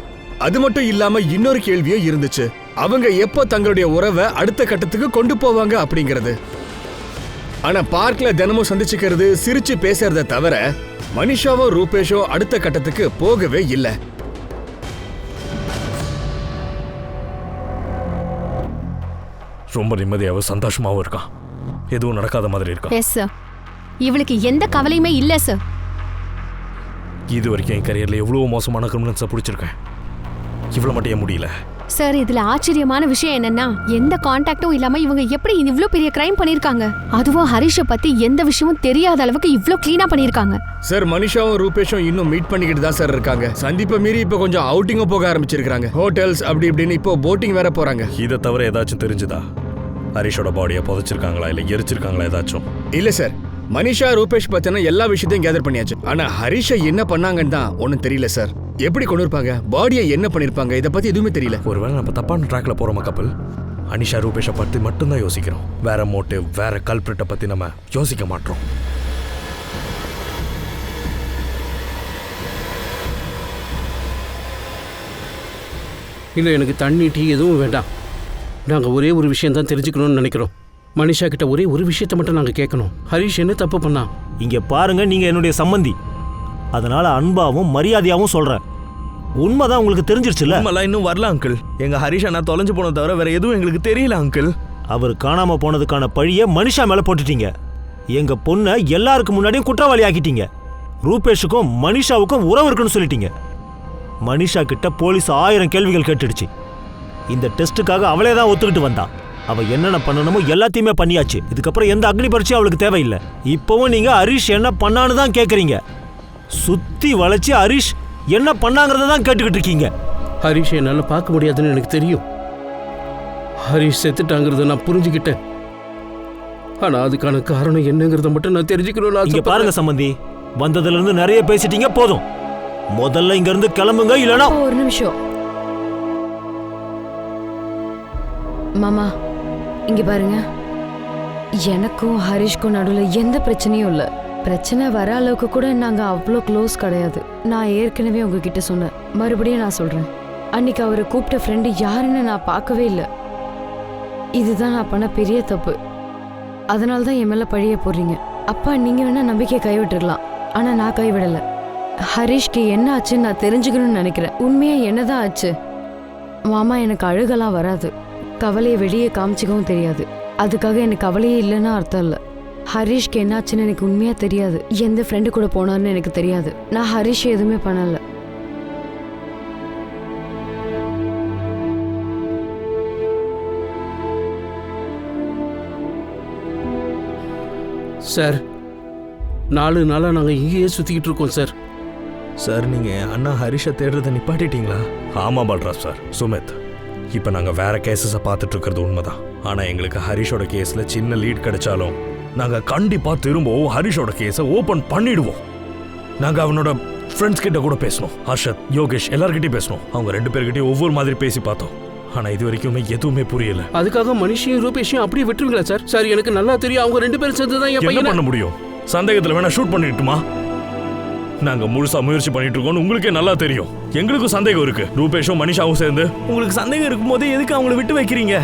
அது மட்டும் இல்லாம இன்னொரு கேள்வியும் இருந்துச்சு, அவங்க எப்போ தங்களுடைய உறவை அடுத்த கட்டத்துக்கு கொண்டு போவாங்க அப்படிங்கிறது. ஆனா பார்க்ல தினமும் சந்திச்சுக்கிறது, சிரிச்சு பேசுறத தவிர மனிஷாவோ ரூபேஷோ அடுத்த கட்டத்துக்கு போகவே இல்லை. ரொம்ப நிம்மதியாகவும் சந்தோஷமாகவும் இருக்கான். எதுவும் நடக்காத மாதிரி இருக்கா? Yes sir. இவளுக்கு எந்த கவலையுமே இல்லை சார். இது வரைக்கும் என் கரியர்ல எவ்வளவு மோசமான கிரிமினல்ஸை பிடிச்சிருக்கேன். இவ்வளவு மட்டும் ஏன் முடியல? சார் இதுல ஆச்சரியமான விஷயம் என்னன்னா எந்த கான்டாக்டும் இல்லாம இவங்க எப்படி இவ்ளோ பெரிய கிரைம் பண்ணிருக்காங்க. அதுவும் ஹரிஷை பத்தி எந்த விஷயமும் தெரியாத அளவுக்கு இவ்ளோ கிளீனா பண்ணிருக்காங்க. சார் மனிஷாவும் ரூபேஷும் இன்னும் மீட் பண்ணிக்கிட்டு தான் சார் இருக்காங்க. சந்திப்பை மீறி இப்ப கொஞ்சம் அவுட்டிங்கும் போக ஆரம்பிச்சிருக்காங்க. ஹோட்டல்ஸ் அப்படி இப்படின்னு இப்போ போட்டிங் வேற போறாங்க. இதை தவிர ஏதாச்சும் தெரிஞ்சுதா? ஹரிஷோட பாடியை புதைச்சிருக்காங்களா இல்லை எரிச்சிருக்காங்களா ஏதாச்சும்? இல்ல சார், மனிஷா ரூபேஷ் பத்தின எல்லா விஷயத்தையும் கேதர் பண்ணியாச்சு. ஆனா ஹரிஷை என்ன பண்ணாங்கன்னு தான் ஒன்னும் தெரியல சார். எப்படி கொண்டு இருப்பாங்க, பாடியை என்ன பண்ணிருப்பாங்க, இதை பத்தி எதுவுமே தெரியல. ஒருவேளை நம்ம தப்பான ட்ராக்ல போறோமா கப்பல்? அனிஷா ரூபேஷை பத்தி மட்டும்தான் யோசிக்கிறோம். வேற மோட்டிவ், வேற கல்பிரிட்டை பத்தி நம்ம யோசிக்க மாட்டோம். இல்லை, எனக்கு தண்ணி டீ எதுவும் வேண்டாம். நாங்கள் ஒரே ஒரு விஷயம் தான் தெரிஞ்சுக்கணும்னு நினைக்கிறோம். மனிஷா கிட்ட ஒரே ஒரு விஷயத்தை மட்டும் நாங்கள் கேட்கணும். ஹரிஷ் என்ன தப்பு பண்ணா? இங்க பாருங்க, நீங்க என்னுடைய சம்பந்தி, அதனால அன்பாவும் மரியாதையாவும் சொல்றேன். உண்மைதான் உங்களுக்கு தெரிஞ்சிருச்சுல்ல? உண்மைலாம் இன்னும் வரல அங்கிள். எங்க ஹரிஷ் அண்ணா தொலைஞ்சு போனதை தவிர வேற எதுவும் எங்களுக்கு தெரியல அங்கிள். அவர் காணாம போனதுக்கான பழிய மனிஷா மேல போட்டுட்டீங்க. எங்க பொண்ணை எல்லாருக்கு முன்னாடியும் குற்றவாளி ஆக்கிட்டீங்க. ரூபேஷுக்கும் மனிஷாவுக்கும் உறவு இருக்குன்னு சொல்லிட்டீங்க. மனிஷா கிட்ட போலீஸ் 1000 கேள்விகள் கேட்டுடுச்சு. இந்த டெஸ்ட்டுக்காக அவளே தான் ஒத்துக்கிட்டு வந்தா. அவ என்னென்ன பண்ணணுமோ எல்லாத்தையுமே பண்ணியாச்சு. இதுக்கப்புறம் எந்த அக்னி பரீட்சையும் அவளுக்கு தேவையில்லை. இப்பவும் நீங்க ஹரிஷ் என்ன பண்ணான்னு தான் கேட்குறீங்க. சுத்தி வளைச்சு ஹரிஷ் என்ன பண்ணாங்கிறத தான் கேட்டுக்கிட்டு இருக்கீங்க. ஹரிஷ் என்னால் பார்க்க முடியாதுன்னு எனக்கு தெரியும். ஹரிஷ் செத்துட்டாங்கிறத நான் புரிஞ்சுக்கிட்டேன். ஆனால் அதுக்கான காரணம் என்னங்கிறத மட்டும் நான் தெரிஞ்சுக்கணும்னு இங்க பாருங்க சம்பந்தி, வந்ததுல இருந்து நிறைய பேசிட்டீங்க, போதும். முதல்ல இங்க இருந்து கிளம்புங்க, இல்லனா. ஒரு நிமிஷம் மாமா, இங்க பாருங்க. எனக்கும் ஹரிஷ்க்கும் நடுவில் எந்த பிரச்சனையும் இல்லை. பிரச்சனை வர அளவுக்கு கூட நாங்கள் அவ்வளோ க்ளோஸ் கிடையாது. நான் ஏற்கனவே உங்ககிட்ட சொன்னேன், மறுபடியும் நான் சொல்கிறேன். அன்னைக்கு அவரை கூப்பிட்ட ஃப்ரெண்டு யாருன்னு நான் பார்க்கவே இல்லை. இதுதான் நான் பண்ண பெரிய தப்பு. அதனால தான் என் மேலே பழிய போடுறீங்க. அப்பா, நீங்கள் வேணால் நம்பிக்கையை கைவிட்டுருக்கலாம், ஆனால் நான் கைவிடலை. ஹரிஷ்க்கு என்ன ஆச்சுன்னு நான் தெரிஞ்சுக்கணும்னு நினைக்கிறேன். உண்மையாக என்னதான் ஆச்சு மாமா? எனக்கு அழுகலாம் வராது, கவலையை வெளியே காமிச்சிக்கவும் தெரியாது. அதுக்காக எனக்கு கவலையே இல்லைன்னு அர்த்தம் இல்லை. ஹரிஷ்க்கு என்னாச்சுன்னு எனக்கு உண்மையாக தெரியாது. எந்த ஃப்ரெண்டு கூட போனார்னு எனக்கு தெரியாது. நான் ஹரிஷ் எதுவுமே பண்ணலை. சார், 4 நாளாக நாங்கள் இங்கேயே சுற்றிக்கிட்டு இருக்கோம் சார். சார், நீங்க அண்ணா ஹரிஷை தேடுறதை நிப்பாட்டிட்டீங்களா? ஆமா பல்ராஜ் சார், சுமித், இப்போ நாங்கள் வேற கேசஸை பார்த்துட்டு இருக்கிறது உண்மைதான். ஆனால் எங்களுக்கு ஹரிஷோட கேஸில் சின்ன லீட் கிடைச்சாலும் நாங்கள் கண்டிப்பாக திரும்பவும் ஹரிஷோட கேஸை ஓப்பன் பண்ணிடுவோம். நாங்கள் அவனோட ஃப்ரெண்ட்ஸ் கிட்ட கூட பேசணும். ஹர்ஷத், யோகேஷ் எல்லார்கிட்டையும் பேசணும். அவங்க 2 பேர்கிட்டையும் ஒவ்வொரு மாதிரி பேசி பார்த்தோம். ஆனால் இது வரைக்குமே எதுவுமே புரியல. அதுக்காக மனுஷையும் ரூபேஷையும் அப்படியே விட்டுருங்களா சார்? சார், எனக்கு நல்லா தெரியும் அவங்க 2 பேரும் சேர்ந்து தான் என் என்ன பையனை பண்ண முடியும்? சந்தேகத்தில் வேணா ஷூட் பண்ணிட்டுமா? நாங்க முழுசா முயற்சி பண்ணிட்டு இருக்கோம்னு உங்களுக்கே நல்லா தெரியும். எங்களுக்கும் சந்தேகம் இருக்கு. ரூபேஷும் மனிஷாவும் சேர்ந்து. உங்களுக்கு சந்தேகம் இருக்கும்போது எதுக்கு அவங்கள விட்டு வைக்கிறீங்க?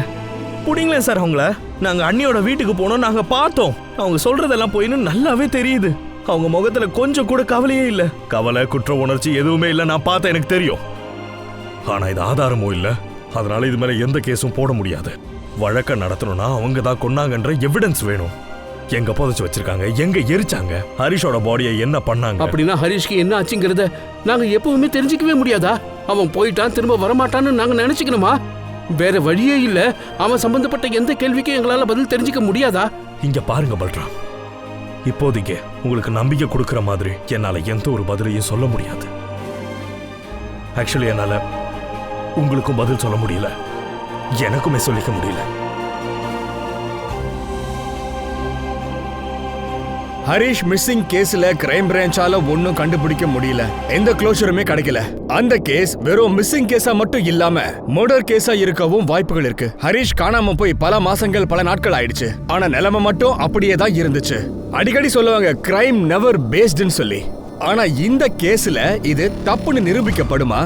புடிங்களேன் சார் அவங்கள. நாங்க அண்ணியோட வீட்டுக்கு போனோம், நாங்க பார்த்தோம். அவங்க சொல்றதெல்லாம் போயின்னு நல்லாவே தெரியுது. அவங்க முகத்துல கொஞ்சம் கூட கவலையே இல்ல. கவலை, குற்ற உணர்ச்சி எதுவுமே இல்லை. நான் பார்த்தேன், எனக்கு தெரியும். ஆனா இது ஆதாரமும் இல்லை. அதனால இது மேல எந்த கேஸும் போட முடியாது. வழக்க நடத்தணும்னா அவங்க தான் கொன்னாங்கன்ற எவிடன்ஸ் வேணும். எங்க புதைச்சு வச்சிருக்காங்க, எங்க எரிச்சாங்க, ஹரிஷோட பாடியை என்ன பண்ணாங்க? அப்படின்னா ஹரிஷ்க்கு என்ன ஆச்சுங்கிறத நாங்க எப்பவுமே தெரிஞ்சுக்கவே முடியாதா? அவன் போயிட்டான், திரும்ப வரமாட்டான்னு நாங்க நினைச்சுக்கணுமா? வேற வழியே இல்ல. அவன் சம்பந்தப்பட்ட எந்த கேள்விக்கும் எங்களால பதில் தெரிஞ்சுக்க முடியாதா? இங்க பாருங்க பல்ராம், இப்போதைக்கு உங்களுக்கு நம்பிக்கை கொடுக்கிற மாதிரி என்னால எந்த ஒரு பதிலையும் சொல்ல முடியாது. ஆக்சுவலி என்னால உங்களுக்கும் பதில் சொல்ல முடியல, எனக்குமே சொல்லிக்க முடியல. ஹரிஷ் மிஸ்ஸிங் கேஸ்ல கிரைம் பிரான்ச்சால ஒன்னும் கண்டுபிடிக்க முடியல. எந்த க்ளோஷருமே கிடைக்கல. அந்த கேஸ் வெறும் மிஸ்ஸிங் கேஸா மட்டும் இல்லாம மர்டர் கேஸா இருக்கவும் வாய்ப்புகள் இருக்கு. ஹரிஷ் காணாம போய் பல மாசங்கள், பல நாட்கள் ஆயிடுச்சு. ஆனா நிலைமை மட்டும் அப்படியே தான் இருந்துச்சு. அடிக்கடி சொல்லுவாங்க கிரைம் நெவர் பேஸ்டுன்னு சொல்லி. ஆனா இந்த கேஸ்ல இது தப்புன்னு நிரூபிக்கப்படுமா?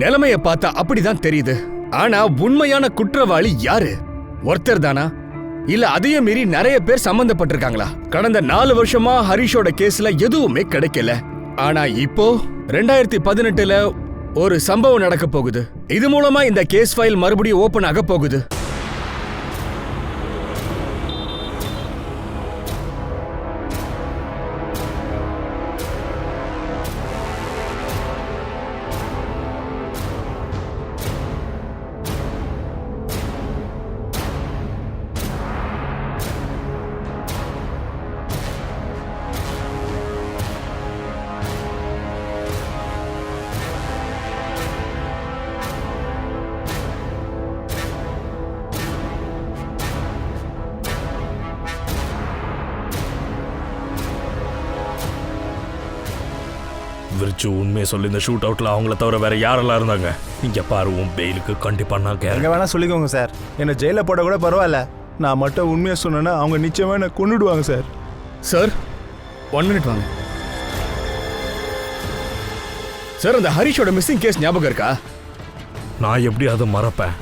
நிலைமைய பார்த்தா அப்படிதான் தெரியுது. ஆனா உண்மையான குற்றவாளி யாரு? ஒருத்தர் தானா? இல்ல அதையும் மீறி நிறைய பேர் சம்பந்தப்பட்டிருக்காங்களா? கடந்த 4 வருஷமா ஹரிஷோட கேஸ்ல எதுவுமே கிடைக்கல. ஆனா இப்போ 2018ல ஒரு சம்பவம் நடக்க போகுது. இது மூலமா இந்த கேஸ் ஃபைல் மறுபடியும் ஓபன் ஆக போகுது. விரிச்சு உண்மையை சொல்லி இந்த ஷூட் அவுட்ல அவங்கள தவிர வேற யாரெல்லாம் இருந்தாங்க? இங்க பாரு, உன் பெயிலுக்கு கண்டிப்பா நான் எங்க வேணா சொல்லிக்கோங்க சார், என்னை ஜெயிலில் போட கூட பரவாயில்ல. நான் மட்டும் உண்மையை சொன்னேன்னா அவங்க நிச்சயமா என்னை கொன்னுடுவாங்க சார். சார் 1 மினிட் வாங்க. சார், அந்த ஹரிஷோட மிஸ்ஸிங் கேஸ் ஞாபகம் இருக்கா? நான் எப்படி அதை மறப்பேன்?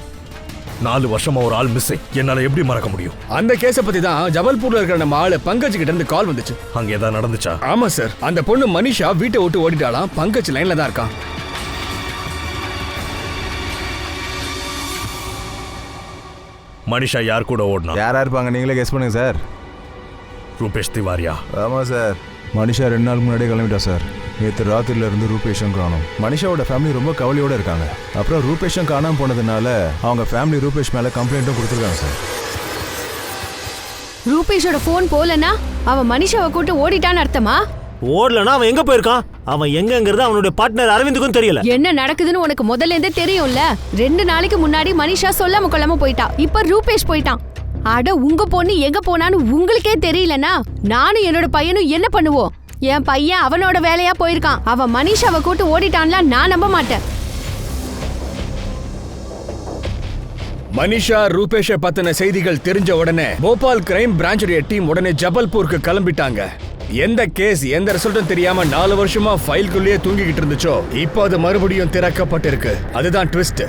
4 வருஷமா ஒரு ஆள் மிஸ்ஸிங், என்னால எப்படி மறக்க முடியும்? அந்த கேஸை பத்தி தான் ஜபல்பூர்ல இருக்கிற நம்ம ஆளு பங்கஜ் கிட்ட இருந்து கால் வந்துச்சு. அங்க ஏதாவது நடந்துச்சா? ஆமா சார், அந்த பொண்ணு மனிஷா வீட்டை விட்டு ஓடிட்டாலாம். பங்கஜ் லைன்ல தான் இருக்கான். மனிஷா யார் கூட ஓடினா? யாரா இருப்பாங்க, நீங்களே கெஸ் பண்ணுங்க சார். ரூபேஷ் திவாரியா? ஆமாம் சார். மனிஷா 2 நாள் முன்னாடியே கிளம்பிட்டா சார். நேற்று ராத்திரில இருந்து ரூபேஷும் காணும். மனிஷாவோட ஃபேமிலி ரொம்ப கவலையோட இருக்காங்க. அப்புறம் ரூபேஷும் காணாம போனதுனால அவங்க ஃபேமிலி ரூபேஷ் மேல கம்ப்ளைண்ட்டும் கொடுத்துருக்காங்க சார். ரூபேஷோட போன் போலனா அவன் மனிஷாவை கூட்டு ஓடிட்டான்னு அர்த்தமா? ஓடலனா அவன் எங்க போயிருக்கான்? அவன் எங்கங்கிறது அவனுடைய பார்ட்னர் அரவிந்துக்கும் தெரியல. என்ன நடக்குதுன்னு உனக்கு முதல்ல இருந்தே தெரியும்ல. 2 நாளைக்கு முன்னாடி மனிஷா சொல்லாம கொள்ளாம போயிட்டா. இப்ப ரூபேஷ் போயிட்டான். அட, உங்க பொண்ணு எங்க போனான்னு உங்களுக்கே தெரியலனா நானும் என்னோட பையனும் என்ன பண்ணுவோம்? என் பையன் அவனோட வேலையா போயிருக்கான். அவன் மனிஷாவை கூட்டு ஓடிட்டான்ல, நான் நம்ப மாட்டேன். மனிஷா ரூபேஷை பத்தின செய்திகள் தெரிஞ்ச உடனே போபால் கிரைம் பிரான்ச்சுடைய டீம் உடனே ஜபல்பூருக்கு கிளம்பிட்டாங்க. எந்த கேஸ் எந்த ரிசல்ட்டும் தெரியாம 4 வருஷமா ஃபைல்குள்ளேயே தூங்கிக்கிட்டு இருந்துச்சோ, இப்போ அது மறுபடியும் திறக்கப்பட்டிருக்கு. அதுதான் ட்விஸ்ட்.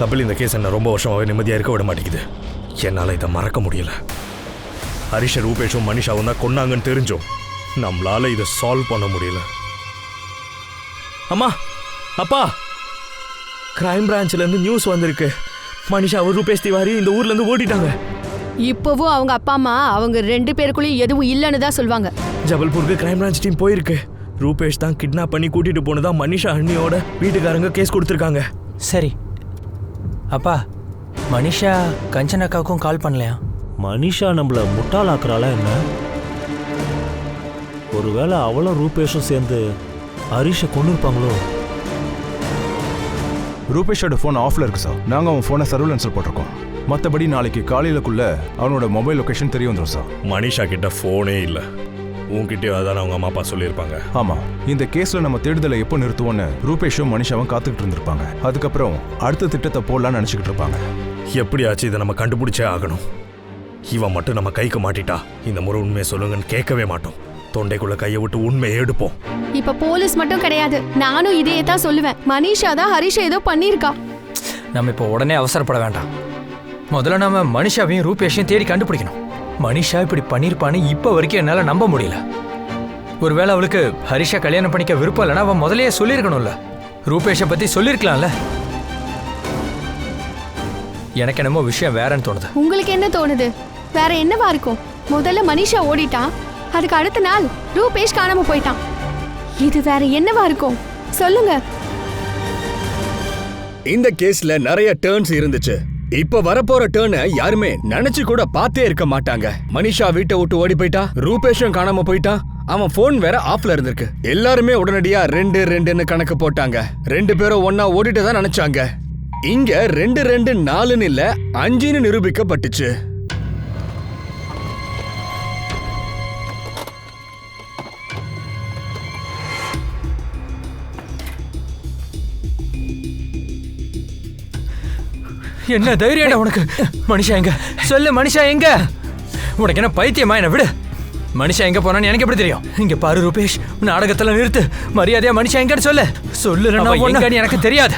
கபில், இந்த கேஸ் என்ன ரொம்ப வருஷமாவே நிம்மதியா இருக்க விட மாட்டேங்குது. என்னால இதை மறக்க முடியல. ஹரிஷ ரூபேஷும் மனிஷாவும் தான் கொன்னாங்கன்னு தெரிஞ்சோம். நம்மளால இதை சால்வ் பண்ண முடியல. அம்மா, அப்பா, கிரைம் பிரான்ச்ல இருந்து நியூஸ் வந்திருக்கு. மனிஷாவும் ரூபேஷ் திவாரி இந்த ஊர்ல இருந்து ஓடிட்டாங்க. இப்பவும் அவங்க அப்பா அம்மா அவங்க 2 பேருக்குள்ளயும் எதுவும் இல்லைன்னு தான் சொல்வாங்க. ஜபல்பூருக்கு கிரைம் பிரான்ச் டீம் போயிருக்கு. ரூபேஷ் தான் கிட்னாப் பண்ணி கூட்டிட்டு போனதா மனிஷா அண்ணியோட வீட்டுக்காரங்க கேஸ் கொடுத்துருக்காங்க. சரி அப்பா, மனிஷா கஞ்சனாக்காவுக்கும் கால் பண்ணலையா? மனிஷா நம்மள முட்டாளாக்குறாளா என்ன? ஒருவேளை அவளும் ரூபேஷும் சேர்ந்து ஹரிஷை கொண்டு இருப்பாங்களோ? ரூபேஷோட ஃபோன் ஆஃப்ல இருக்கு சார். நாங்கள் அவன் ஃபோனை சர்வலன்ஸில் போட்டிருக்கோம். மற்றபடி நாளைக்கு காலையிலக்குள்ள அவனோட மொபைல் லொகேஷன் தெரிய வந்துடும் சார். மனிஷா கிட்ட ஃபோனே இல்லை. உன்கிட்டயும் அதான் அவங்க அம்மா அப்பா சொல்லியிருப்பாங்க. ஆமாம், இந்த கேஸில் நம்ம தேடுதலை எப்போ நிறுத்துவோன்னு ரூபேஷும் மனிஷாவும் காத்துக்கிட்டு இருந்திருப்பாங்க. அதுக்கப்புறம் அடுத்த திட்டத்தை போடலான்னு நினச்சிக்கிட்டு இருப்பாங்க. எப்படியாச்சும் இதை நம்ம கண்டுபிடிச்சே ஆகணும். இவன் மட்டும் நம்ம கைக்கு மாட்டிட்டா இந்த முறை உண்மையை சொல்லுங்கன்னு கேட்கவே மாட்டோம். தொண்டைக்குள்ள கையை விட்டு உண்மையை எடுப்போம். இப்ப போலீஸ் மட்டும் கிடையாது, நானும் இதையே தான் சொல்லுவேன். மனிஷா தான் ஹரிஷை ஏதோ பண்ணிருக்கா. நம்ம இப்போ உடனே அவசரப்பட வேண்டாம். முதல்ல நாம மனிஷாவையும் ரூபேஷையும் தேடி கண்டுபிடிக்கணும். மனிஷா இப்படி பண்ணிருப்பான்னு இப்ப வரைக்கும் என்னால நம்ப முடியல. ஒருவேளை அவளுக்கு ஹரிஷா கல்யாணம் பண்ணிக்க விருப்பம் இல்லைன்னா அவன் முதலையே சொல்லியிருக்கணும்ல. ரூபேஷை பத்தி சொல்லிருக்கலாம்ல. எனக்கு என்னமோ விஷயம் வேறன்னு தோணுது. உங்களுக்கு என்ன தோணுது? வேற என்னவா இருக்கும்? முதல்ல மனிஷா ஓடிட்டான், அதுக்கு அடுத்த நாள் ரூபேஷ் காணாம போயிட்டான். இது வேற என்னவா இருக்கும் சொல்லுங்க. இந்த கேஸ்ல நிறைய டர்ன்ஸ் இருந்துச்சு. இப்ப வரப்போற டர்னை யாருமே நினைச்சு கூட பார்த்தே இருக்க மாட்டாங்க. மனிஷா வீட்டை விட்டு ஓடி போயிட்டா, ரூபேஷும் காணாம போயிட்டான். அவன் போன் வேற ஆஃப்ல இருந்திருக்கு. எல்லாருமே உடனடியா 2-2ன்னு கணக்கு போட்டாங்க. 2 பேரும் ஒன்னா ஓடிட்டு தான் நினைச்சாங்க. இங்க 2-2 4ன்னு இல்ல 5ன்னு நிரூபிக்கப்பட்டுச்சு. என்ன தைரியம் உனக்கு? மனிஷா எங்க? சொல்லு, மனிஷா எங்க? உனக்கு என்ன பைத்தியமா? என்ன விடு. மனிஷா எங்க போனான்னு எனக்கு எப்படி தெரியும்? இங்க பாரு ரூபேஷ், நாடகத்துல நிறுத்து. மரியாதையா மனிஷா எங்கன்னு சொல்லு. சொல்லு, எனக்கு தெரியாது.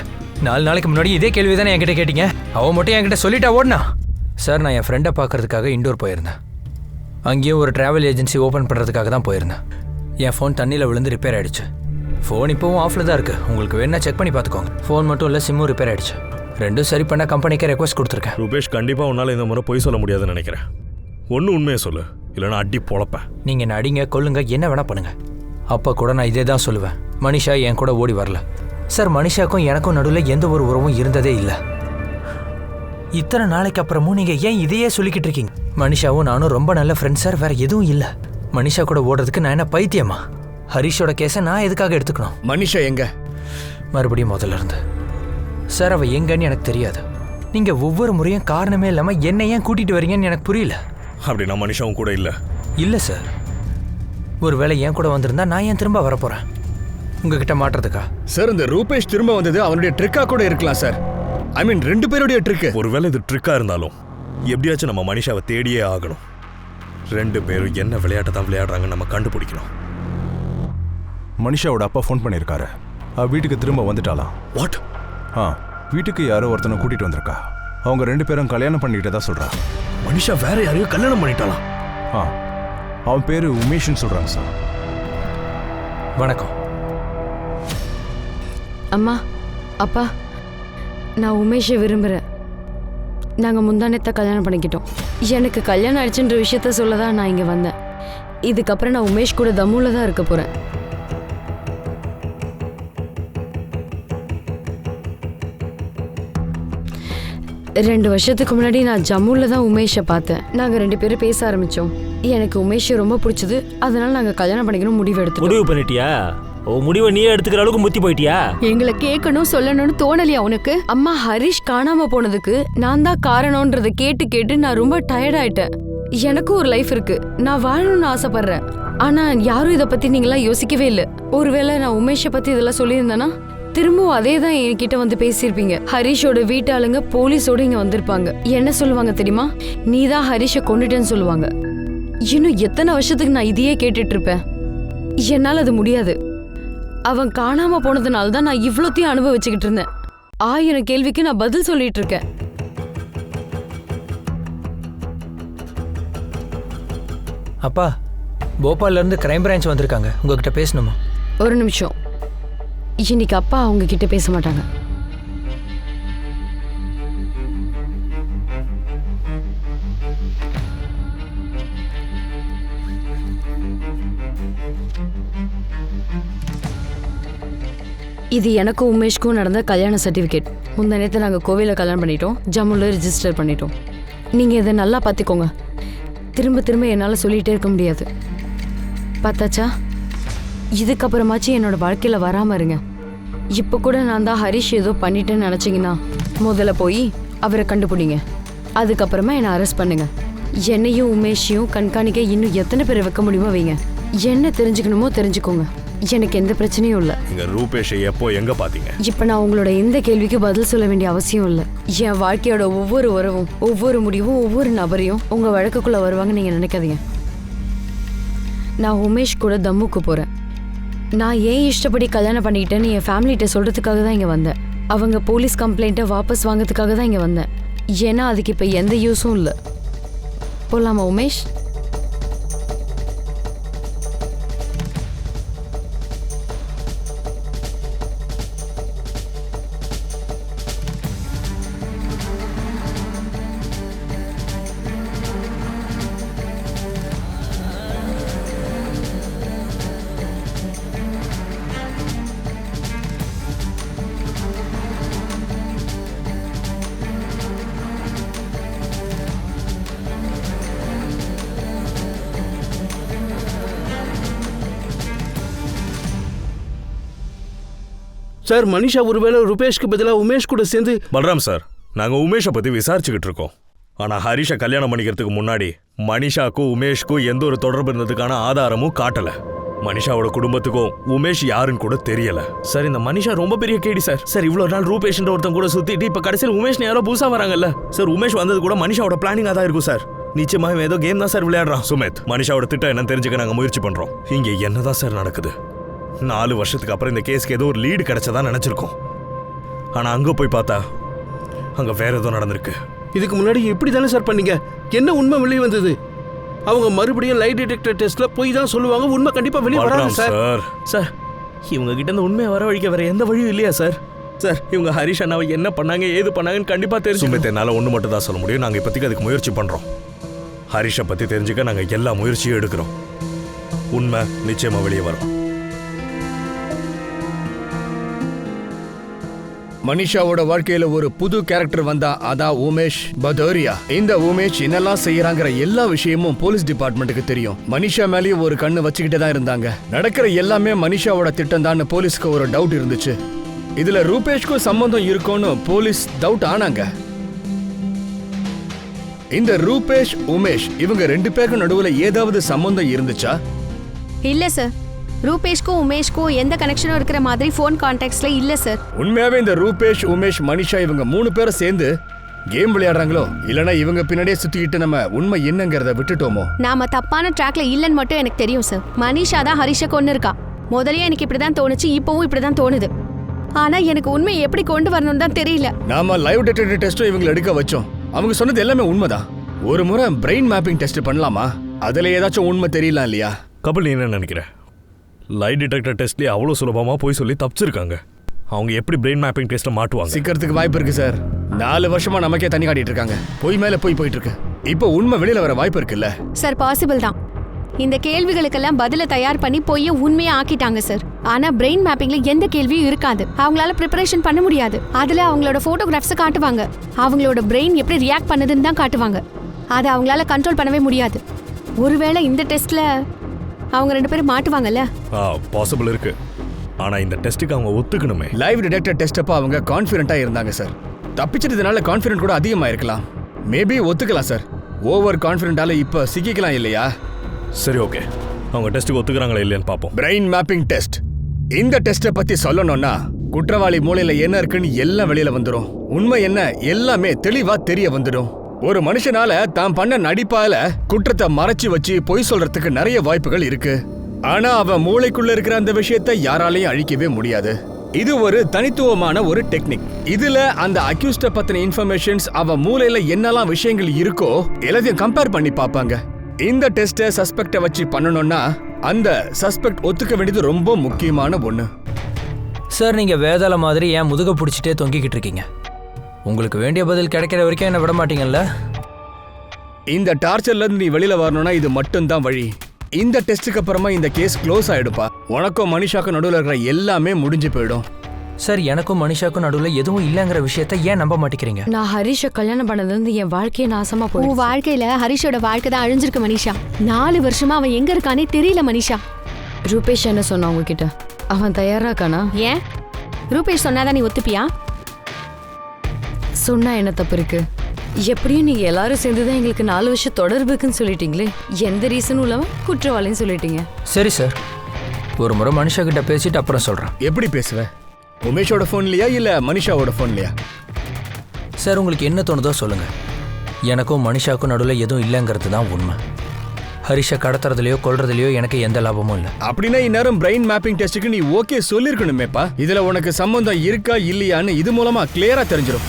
4 நாளைக்கு முன்னாடி இதே கேள்வி தானே என்கிட்ட கேட்டீங்க. அவன் மட்டும் என்கிட்ட சொல்லிட்டா ஓடனா? சார், நான் என் ஃப்ரெண்டை பார்க்கறதுக்காக இண்டோர் போயிருந்தேன். அங்கேயும் ஒரு டிராவல் ஏஜென்சி ஓப்பன் பண்ணுறதுக்காக தான் போயிருந்தேன். என் ஃபோன் தண்ணியில் விழுந்து ரிப்பேர் ஆயிடுச்சு. ஃபோன் இப்போவும் ஆஃபில் தான் இருக்குது. உங்களுக்கு வேணா செக் பண்ணி பார்த்துக்கோங்க. ஃபோன் மட்டும் இல்லை, சிம்மும் ரிப்பேர் ஆயிடுச்சு. 2 சரி பண்ண கம்பெனிக்கே ரெக்வஸ்ட் கொடுத்துருக்கேன். ரூபேஷ், கண்டிப்பாக உன்னால் இந்த முறை பொய் சொல்ல முடியாதுன்னு நினைக்கிறேன். ஒன்று உண்மையை சொல்லு, இல்லைன்னா அடி பொழப்பேன். நீங்கள் என்ன அடிங்க, கொல்லுங்க, என்ன வேணா பண்ணுங்க. அப்போ கூட நான் இதே தான் சொல்லுவேன். மனிஷா என் கூட ஓடி வரல சார். மனிஷாக்கும் எனக்கும் நடுவில் எந்த ஒரு உறவும் இருந்ததே இல்லை. இத்தனை நாளைக்கு அப்புறமும் நீங்கள் ஏன் இதையே சொல்லிக்கிட்டு இருக்கீங்க? மனிஷாவும் நானும் ரொம்ப நல்ல ஃப்ரெண்ட்ஸ் சார், வேற எதுவும் இல்லை. மனிஷா கூட ஓடுறதுக்கு நான் என்ன பைத்தியமா? ஹரிஷோட கேஸை நான் எதுக்காக எடுத்துக்கணும்? மனிஷா எங்க? மறுபடியும் முதல்ல இருந்து சார். அவ எங்கன்னு எனக்கு தெரியாது. நீங்க ஒவ்வொரு முறையும் காரணமே இல்லாம என்ன ஏன் கூட்டிட்டு வரீங்கன்னு எனக்கு புரியல. அப்படின்னா மனிஷாவும் கூட இல்லை? இல்லை சார், ஒருவேளை என் கூட வந்திருந்தா நான் ஏன் திரும்ப வரப்போறேன் உங்ககிட்ட மாட்டுறதுக்கா? சார் இந்த ரூபேஷ் திரும்ப வந்தது அவனுடைய ட்ரிக்கா கூட இருக்கலாம் சார். ஐ மீன் 2 பேருடைய ட்ரிக்கு. ஒருவேளை இது ட்ரிக்கா இருந்தாலும் எப்படியாச்சும் நம்ம மனிஷாவை தேடியே ஆகணும். 2 பேரும் என்ன விளையாட்டை தான் விளையாடுறாங்கன்னு நம்ம கண்டுபிடிக்கணும். மனிஷாவோட அப்பா ஃபோன் பண்ணியிருக்காரு. வீட்டுக்கு திரும்ப வந்துட்டாலாம். வாட்? வீட்டுக்கு யாரோ ஒருத்தனை கூட்டிட்டு வந்திருக்கா. அவங்க 2 பேரும் கல்யாணம் பண்ணிக்கிட்டதா சொல்றா. மனிஷா வேற யாரையும் கல்யாணம் பண்ணிட்டாலாம். அவன் பேரு உமேஷ்னு சொல்றாங்க சார். வணக்கம். அம்மா, அப்பா, நான் உமேஷை விரும்புகிறேன். நாங்கள் முந்தானத்தை கல்யாணம் பண்ணிக்கிட்டோம். எனக்கு கல்யாணம் ஆயிடுச்சுன்ற விஷயத்த சொல்ல தான் நான் இங்கே வந்தேன். இதுக்கப்புறம் நான் உமேஷ் கூட தம்முல தான் இருக்க போகிறேன். ரெண்டு வருஷத்துக்கு முன்னாடி நான் ஜம்முல தான் உமேஷை பார்த்தேன். நாங்கள் 2 பேரும் பேச ஆரம்பித்தோம். எனக்கு உமேஷை ரொம்ப பிடிச்சது. அதனால நாங்கள் கல்யாணம் பண்ணிக்கணும் முடிவு பண்ணிட்டியா? ஓ, முடிவை நீயே எடுத்துக்கிற அளவுக்கு முத்தி போயிட்டியா? எங்களை கேட்கணும் சொல்லணும்னு தோணலையா உனக்கு? அம்மா, ஹரிஷ் காணாம போனதுக்கு நான் தான் காரணம்ன்றதை கேட்டு கேட்டு நான் ரொம்ப டயர்ட் ஆயிட்டேன். எனக்கும் ஒரு லைஃப் இருக்கு, நான் வாழணும்னு ஆசைப்படுறேன். ஆனா யாரும் இதை பத்தி நீங்களாம் யோசிக்கவே இல்லை. ஒருவேளை நான் உமேஷை பத்தி இதெல்லாம் சொல்லியிருந்தேன்னா திரும்பவும் அதே தான் என்கிட்ட வந்து பேசியிருப்பீங்க. ஹரிஷோட வீட்டாளுங்க போலீஸோட இங்க வந்திருப்பாங்க. என்ன சொல்லுவாங்க தெரியுமா? நீ தான் ஹரிஷை கொண்டுட்டேன்னு சொல்லுவாங்க. இன்னும் எத்தனை வருஷத்துக்கு நான் இதையே கேட்டுட்டு இருப்பேன்? என்னால் அது முடியாது. அவன் காணாம போனதுனால தான் நான் இவ்வளோத்தையும் அனுபவிச்சுக்கிட்டு இருந்தேன். 1000 கேள்விக்கு நான் பதில் சொல்லிட்டு இருக்கேன். அப்பா, போபால்ல இருந்து கிரைம் பிரான்ச் வந்திருக்காங்க, உங்ககிட்ட பேசணுமா? ஒரு நிமிஷம். இன்னைக்கு அப்பா அவங்க கிட்ட பேச மாட்டாங்க. இது எனக்கும் உமேஷ்க்கும் நடந்த கல்யாண சர்டிஃபிகேட். முந்த நேரத்தை நாங்கள் கோவிலில் கல்யாணம் பண்ணிட்டோம், ஜம்முல ரிஜிஸ்டர் பண்ணிட்டோம். நீங்கள் இதை நல்லா பார்த்துக்கோங்க. திரும்ப திரும்ப என்னால் சொல்லிகிட்டே இருக்க முடியாது. பார்த்தாச்சா? இதுக்கப்புறமாச்சும் என்னோட வாழ்க்கையில் வராமல் இருங்க. இப்போ கூட நான் தான் ஹரிஷ் ஏதோ பண்ணிட்டேன்னு நினச்சிங்கன்னா முதல்ல போய் அவரை கண்டுபிடிங்க. அதுக்கப்புறமா என்னை அரெஸ்ட் பண்ணுங்க. என்னையும் உமேஷையும் கண்காணிக்க இன்னும் எத்தனை பேரை வைக்க முடியுமோ வைங்க. என்ன தெரிஞ்சுக்கணுமோ தெரிஞ்சுக்கோங்க. எனக்கு எந்த பிரச்சனையும் இல்லை. இங்க ரூபேஷை எப்போ எங்க பாத்தீங்க? இப்போ நான் உங்களோட எந்த கேள்விக்கு பதில் சொல்ல வேண்டிய அவசியம் இல்லை. என் வாழ்க்கையோட ஒவ்வொரு உறவும், ஒவ்வொரு முடிவும், ஒவ்வொரு நபரையும் உங்க வழக்குக்குள்ள வருவாங்க நீங்க நினைக்காதீங்க. நான் உமேஷ் கூட தம்முக்கு போறேன். நான் ஏன் இஷ்டப்படி கல்யாணம் பண்ணிக்கிட்டேன்னு என் ஃபேமிலிகிட்ட சொல்றதுக்காக தான் இங்க வந்தேன். அவங்க போலீஸ் கம்ப்ளைண்ட்டை வாபஸ் வாங்கிறதுக்காக தான் இங்க வந்தேன். ஏன்னா அதுக்கு இப்போ எந்த யூஸும் இல்லை. போலாமா உமேஷ்? சார், மனிஷா ஒருவேளை ரூபேஷ்க்கு பதிலாக உமேஷ் கூட சேர்ந்து... பல்ராம் சார், நாங்க உமேஷை பத்தி விசாரிச்சுக்கிட்டு இருக்கோம். ஆனா ஹரிஷை கல்யாணம் பண்ணிக்கிறதுக்கு முன்னாடி மனிஷாக்கும் உமேஷ்க்கும் எந்த ஒரு தொடர்பு இருந்ததுக்கான ஆதாரமும் காட்டல. மனிஷாவோட குடும்பத்துக்கும் உமேஷ் யாருன்னு கூட தெரியல. சார், இந்த மனிஷா ரொம்ப பெரிய கேடி சார். சார், இவ்வளவு நாள் ரூபேஷ்ன்ற ஒருத்தன் கூட சுத்திட்டு இப்ப கடைசியில் உமேஷ் யாரோ புதுசா வராங்கல்ல சார். உமேஷ் வந்தது கூட மனிஷாவோட பிளானிங்கா தான் இருக்கும் சார். நிச்சயமாக ஏதோ கேம் தான் சார் விளையாடுறான். சுமித், மனிஷாவோட திட்டம் என்னன்னு தெரிஞ்சுக்க நாங்க முயற்சி பண்றோம். இங்க என்னதான் சார் நடக்குது? 4 வருஷத்துக்கு அப்புறம் இந்த கேஸ்க்கு ஏதோ ஒரு லீடு கிடைச்சதா நினைச்சிருக்கோம். ஆனா அங்க போய் பார்த்தா அங்க வேற ஏதோ நடந்திருக்கு. இதுக்கு முன்னாடி எப்படி தானே சார் பண்ணீங்க? என்ன உண்மை வெளியே வந்தது? அவங்க மறுபடியும் லை டிடெக்டர் டெஸ்ட்ல போய் தான் சொல்லுவாங்க. உண்மை கண்டிப்பா வெளியே வராது சார். சார், இவங்க கிட்ட இந்த உண்மையை வரவழைக்க வேற எந்த வழியும் இல்லையா சார்? சார், இவங்க ஹரிஷ் அண்ணாவை என்ன பண்ணாங்க ஏது பண்ணாங்கன்னு கண்டிப்பா தெரியும். சுமித், என்னால ஒண்ணு மட்டும் தான் சொல்ல முடியும். நாங்க இப்போதைக்கு அதுக்கு முயற்சி பண்றோம். ஹரிஷை பத்தி தெரிஞ்சுக்க நாங்க எல்லா முயற்சியும் எடுக்கிறோம். உண்மை நிச்சயமா வெளியே வரும். மனிஷாவோட வாழ்க்கையில ஒரு புது கேரக்டர் வந்தா அதான் உமேஷ் பதோரியா. இந்த உமேஷ் என்னெல்லாம் செய்யறாங்கிற எல்லா விஷயமும் போலீஸ் டிபார்ட்மெண்ட்டுக்கு தெரியும். மனிஷா மேலேயும் ஒரு கண்ணு வச்சுக்கிட்டே தான் இருந்தாங்க. நடக்கிற எல்லாமே மனிஷாவோட திட்டம் தான் போலீஸ்க்கு ஒரு டவுட் இருந்துச்சு. இதுல ரூபேஷ்க்கும் சம்பந்தம் இருக்கும்னு போலீஸ் டவுட் ஆனாங்க. இந்த ரூபேஷ் உமேஷ் இவங்க 2 பேருக்கும் நடுவுல ஏதாவது சம்பந்தம் இருந்துச்சா? இல்ல சார், ரூபேஷ்க்கும் உமேஷ்க்கும் எந்த கனெக்ஷனும் இருக்கிற மாதிரி ஃபோன் கான்டாக்ட்ஸ்ல இல்ல சார். உண்மையாவே இந்த ரூபேஷ் உமேஷ் மனிஷா இவங்க 3 பேரும் சேர்ந்து கேம் விளையாடுறாங்களோ இல்லனா இவங்க பின்னாடியே சுத்திக்கிட்டு நம்ம உண்மை என்னங்கறத விட்டுட்டோமோ? நாம தப்பான ட்ராக்ல இல்லன்னு மட்டும் எனக்கு தெரியும் சார். மனிஷா தான் ஹரிஷை கொன்னு இருக்கா. முதல்லயே எனக்கு இப்படிதான் தோணுச்சு, இப்பவும் இப்படிதான் தோணுது. ஆனா எனக்கு உண்மை எப்படி கொண்டு வரணும்னு தான் தெரியல. நாம லைவ் டிடெக்டர் டெஸ்ட் இவங்களை எடுக்க வச்சோம். அவங்க சொன்னது எல்லாமே உண்மைதான். ஒரு முறை பிரெயின் மேப்பிங் டெஸ்ட் பண்ணலாமா? அதுல ஏதாச்சும் உண்மை தெரியலாம் இல்லையா? கபில், நீ என்ன நினைக்கிற? லை டிடெக்டர் டெஸ்ட்லேயே அவ்வளோ சுலபமாக போய் சொல்லி தப்பிச்சிருக்காங்க. அவங்க எப்படி பிரெயின் மேப்பிங் டெஸ்ட்டில் மாட்டுவாங்க? சிக்கிறதுக்கு வாய்ப்பு இருக்கு சார். 4 வருஷமா நமக்கே தண்ணி காட்டிட்டு இருக்காங்க. பொய் மேல போயிட்டு இருக்கு. இப்போ உண்மை வெளியில வர வாய்ப்பு இருக்குல்ல சார்? பாசிபிள் தான். இந்த கேள்விகளுக்கெல்லாம் பதில தயார் பண்ணி பொய்ய உண்மையா ஆக்கிட்டாங்க சார். ஆனா பிரெயின் மேப்பிங்ல எந்த கேள்வியும் இருக்காது. அவங்களால ப்ரிப்பரேஷன் பண்ண முடியாது. அதுல அவங்களோட போட்டோகிராஃப்ஸ் காட்டுவாங்க. அவங்களோட பிரெயின் எப்படி ரியாக்ட் பண்ணுதுன்னு தான் காட்டுவாங்க. அதை அவங்களால கண்ட்ரோல் பண்ணவே முடியாது. ஒருவேளை இந்த டெஸ்ட்ல அவங்க 2 பேரும் மாட்டுவாங்கல்ல? பாசிபிள் இருக்கு. ஆனா இந்த டெஸ்ட்டுக்கு அவங்க ஒத்துக்கணுமே. லைவ் டிடெக்டர் டெஸ்ட் அப்ப அவங்க கான்ஃபிடென்ட்டா இருந்தாங்க சார். தப்பிச்சதுனால கான்ஃபிடென்ட் கூட அதிகமா இருக்கலாம். மேபி ஒத்துக்கலாம் சார். ஓவர் கான்ஃபிடென்ட்டால இப்ப சிக்கிக்கலாம் இல்லையா? சரி, ஓகே. அவங்க டெஸ்ட்டுக்கு ஒத்துக்கிறாங்களா இல்லையான்னு பார்ப்போம். Brain mapping test. இந்த டெஸ்ட்டை பத்தி சொல்லணும்னா குற்றவாளி மூளையில என்ன இருக்குன்னு எல்லாம் வெளியில வந்துடும். உண்மை என்ன எல்லாமே தெளிவா தெரிய வந்துடும். ஒரு மனுஷனால தான் பண்ண நடிப்பால குற்றத்தை மறைச்சு வச்சு பொய் சொல்றதுக்கு நிறைய வாய்ப்புகள் இருக்கு. ஆனா அவன் மூளைக்குள்ள இருக்கிற அந்த விஷயத்தை யாராலையும் அழிக்கவே முடியாது. இது ஒரு தனித்துவமான ஒரு டெக்னிக். இதுல அந்த அக்யூஸ்ட பத்தின இன்ஃபர்மேஷன்ஸ் அவன் மூளையில என்னெல்லாம் விஷயங்கள் இருக்கோ எல்லாத்தையும் கம்பேர் பண்ணி பார்ப்பாங்க. இந்த டெஸ்ட்டை சஸ்பெக்டை வச்சு பண்ணணும்னா அந்த சஸ்பெக்ட் ஒத்துக்க வேண்டியது ரொம்ப முக்கியமான ஒண்ணு. சார், நீங்க வேதாள மாதிரி ஏன் முதுக பிடிச்சிட்டே தொங்கிக்கிட்டு இருக்கீங்க? உங்களுக்கு வேண்டிய பதில் கிடைக்கிற வரைக்கும் என்ன விட மாட்டீங்கல்ல? இந்த டார்ச்சர்ல இருந்து நீ வெளியில வரணும்னா இது மட்டும்தான் வழி. இந்த டெஸ்ட்டுக்கு அப்புறமா இந்த கேஸ் க்ளோஸ் ஆயிடுப்பா. உனக்கும் மனிஷாக்கும் நடுவில் இருக்கிற எல்லாமே முடிஞ்சு போயிடும். சார், எனக்கும் மனிஷாக்கும் நடுவில் எதுவும் இல்லைங்கிற விஷயத்த ஏன் நம்ப மாட்டேங்கிறீங்க? நான் ஹரிஷை கல்யாணம் பண்ணது வந்து என் வாழ்க்கையை நாசமா போய். உன் வாழ்க்கையில ஹரிஷோட வாழ்க்கை தான் அழிஞ்சிருக்கு மனிஷா. 4 வருஷமா அவன் எங்க இருக்கானே தெரியல மனிஷா. ரூபேஷ் என்ன சொன்னா உங்ககிட்ட? அவன் தயாராக்கானா? ஏன் ரூபேஷ் சொன்னாதான் நீ ஒத்துப்பியா? சொன்னா என்ன தப்பு இருக்கு? எப்படியும் நீங்க எல்லாரும் சேர்ந்துதான் எங்களுக்கு 4 வருஷம் தொடர்புக்குன்னு சொல்லிட்டீங்களே. எந்த ரீசனும் இல்லாம குற்றவாளின்னு சொல்லிட்டீங்க. சரி சார், ஒரு முறை மனிஷா கிட்ட பேசிட்டு அப்புறம் சொல்றேன். எப்படி பேசுவேன்? உமேஷோட போன்லயா இல்ல மனிஷாவோட போன்லயா? சார், உங்களுக்கு என்ன தோணுதோ சொல்லுங்க. எனக்கும் மனிஷாக்கும் நடுவில் எதுவும் இல்லைங்கிறது தான் உண்மை. ஹரிஷை கடத்துறதுலையோ கொல்றதுலையோ எனக்கு எந்த லாபமும் இல்லை. அப்படின்னா இந்நேரம் பிரெயின் மேப்பிங் டெஸ்ட்டுக்கு நீ ஓகே சொல்லிருக்கணுமேப்பா. இதுல உனக்கு சம்பந்தம் இருக்கா இல்லையான்னு இது மூலமா கிளியரா தெரிஞ்சிடும்.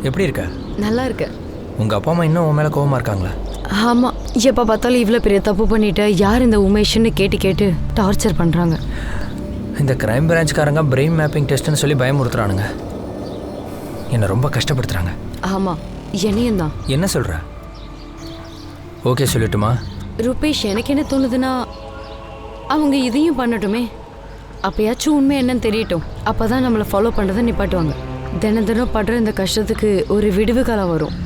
எப்படி இருக்க? நல்லா இருக்கு. உங்க அப்பா அம்மா இன்னும் உன் மேல கோவமா இருக்காங்களா? ஆமா, எப்ப பார்த்தாலும் இவ்வளவு பெரிய தப்பு பண்ணிட்டு யார் இந்த உமேஷ்னு கேட்டு டார்ச்சர் பண்றாங்க. இந்த கிரைம் பிரான்ச்காரங்க பிரெயின் மேப்பிங் டெஸ்ட்னு சொல்லி பயமுறுத்துறானுங்க. என்னை ரொம்ப கஷ்டப்படுத்துறாங்க. ஆமா, என்னையும் தான். என்ன சொல்ற? ஓகே சொல்லட்டுமா? ரூபேஷ், எனக்கு என்ன தோணுதுன்னா அவங்க இதையும் பண்ணட்டுமே. அப்பயாச்சும் உண்மை என்னன்னு தெரியட்டும். அப்பதான் நம்மளை ஃபாலோ பண்றதை நிப்பாட்டுவாங்க. தினம் படுற இந்த கஷ்டத்துக்கு ஒரு விடுவு காலம் வரும்.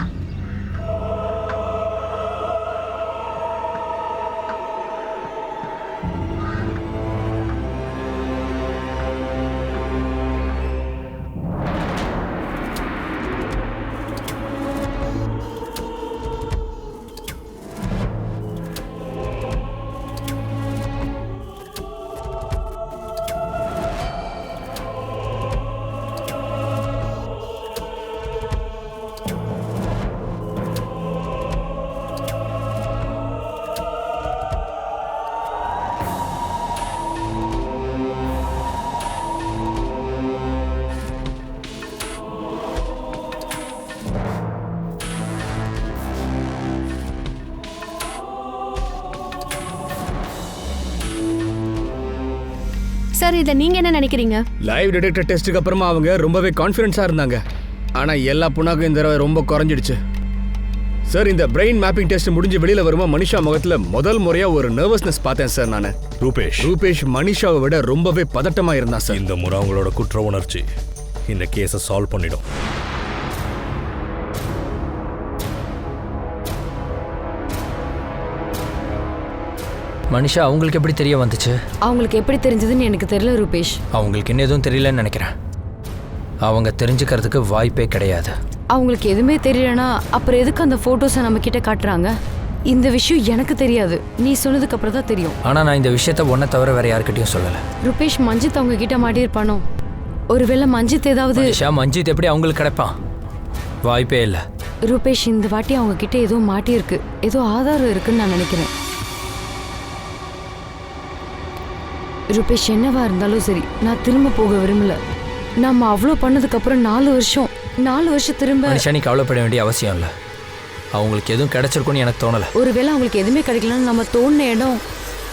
சார், இதை நீங்க என்ன நினைக்கிறீங்க? லைவ் டிடெக்டர் டெஸ்ட்டுக்கு அப்புறமா அவங்க ரொம்பவே கான்ஃபிடென்ஸா இருந்தாங்க. ஆனா எல்லா புண்ணாக்கும் இந்த தடவை ரொம்ப குறைஞ்சிடுச்சு. சார், இந்த பிரெயின் மேப்பிங் டெஸ்ட் முடிஞ்சு வெளியில வருமா மனிஷா முகத்துல முதல் முறையா ஒரு நர்வஸ்னஸ் பார்த்தேன் சார். நான் ரூபேஷ் மனிஷாவை விட ரொம்பவே பதட்டமா இருந்தான் சார். இந்த முறை அவங்களோட குற்ற உணர்ச்சி இந்த கேஸை சால்வ் பண்ணிடும். மனிஷா, அவங்களுக்கு எப்படி தெரிய வந்துச்சு? அவங்களுக்கு எப்படி தெரிஞ்சதுன்னு எனக்கு தெரியல ரூபேஷ். அவங்களுக்கு என்ன எதுவும் தெரியலன்னு நினைக்கிறேன். அவங்க தெரிஞ்சுக்கிறதுக்கு வாய்ப்பே கிடையாது. அவங்களுக்கு எதுவுமே தெரியலனா அப்புறம் எதுக்கு அந்த போட்டோஸை நம்ம கிட்ட காட்டுறாங்க? இந்த விஷயம் எனக்கு தெரியாது, நீ சொன்னதுக்கு அப்புறம் தான் தெரியும். ஆனா நான் இந்த விஷயத்த ஒன்றை தவிர வேற யாருக்கிட்டையும் சொல்லல. ரூபேஷ் மஞ்சித் அவங்க கிட்ட மாட்டியிருப்பானோ? ஒருவேளை மஞ்சித் ஏதாவது மனிஷா, மஞ்சித் எப்படி அவங்களுக்கு கிடைப்பான்? வாய்ப்பே இல்லை. ரூபேஷ் இந்த வாட்டி அவங்க கிட்ட ஏதோ மாட்டியிருக்கு, ஏதோ ஆதாரம் இருக்குன்னு நான் நினைக்கிறேன். ரூபேஷ் என்னவா இருந்தாலும் சரி, நான் திரும்ப போக விரும்பல. நம்ம அவ்வளோ பண்ணதுக்கு அப்புறம் 4 வருஷம் திரும்ப. மனிஷா, நீ கவலைப்பட வேண்டிய அவசியம் இல்லை. அவங்களுக்கு எதுவும் கிடைச்சிருக்குன்னு எனக்கு தோணலை. ஒருவேளை அவங்களுக்கு எதுவுமே கிடைக்கலன்னு நம்ம தோண்டின இடம்,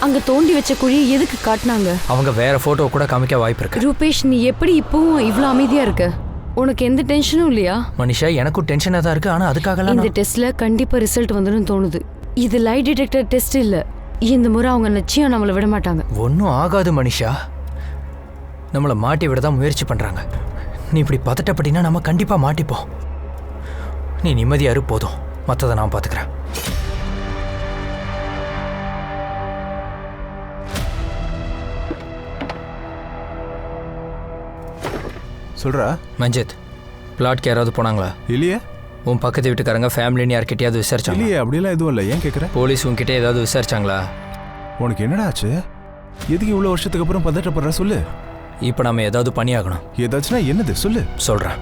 அங்க தோண்டி வச்ச குழியை எதுக்கு காட்டினாங்க? அவங்க வேற போட்டோ கூட காமிக்க வாய்ப்பு இருக்கு. ரூபேஷ், நீ எப்படி இப்பவும் இவ்வளோ அமைதியா இருக்க? உனக்கு எந்த டென்ஷனும் இல்லையா? மனிஷா, எனக்கும் டென்ஷனாக தான் இருக்கு. ஆனா அதுக்காகலாம் இந்த டெஸ்ட்ல கண்டிப்பா ரிசல்ட் வந்துடும் தோணுது. இது லை டிடெக்டர் டெஸ்ட் இல்ல. இந்த முறை அவங்க நிச்சயம் நம்மளை விட மாட்டாங்க. ஒன்றும் ஆகாது மனிஷா. நம்மளை மாட்டி விட தான் முயற்சி பண்றாங்க. நீ இப்படி பதட்டப்பட்டினா நம்ம கண்டிப்பா மாட்டிப்போம். நீ நிம்மதியா இரு, போதும். மற்றதை நான் பார்த்துக்கிறேன். சொல்றா மஞ்சித், பிளாட்க்கு யாராவது போனாங்களா? இல்லையே. உன் பக்கத்து வீட்டுக்காரங்க ஃபேமிலின்னு யார்கிட்டயாவது விசாரிச்சாங்க? இல்லையே, அப்படியெல்லாம் எதுவும் இல்லை. ஏன் கேட்குற? போலீஸ் உன்கிட்ட ஏதாவது விசாரிச்சாங்களா? உனக்கு என்னடா ஆச்சு? எதுக்கு இவ்வளோ வருஷத்துக்கு அப்புறம் பதட்டப்படுற சொல்லு. இப்போ நம்ம ஏதாவது பண்ணியாகணும். ஏதாச்சுன்னா என்னது சொல்லு. சொல்கிறேன்.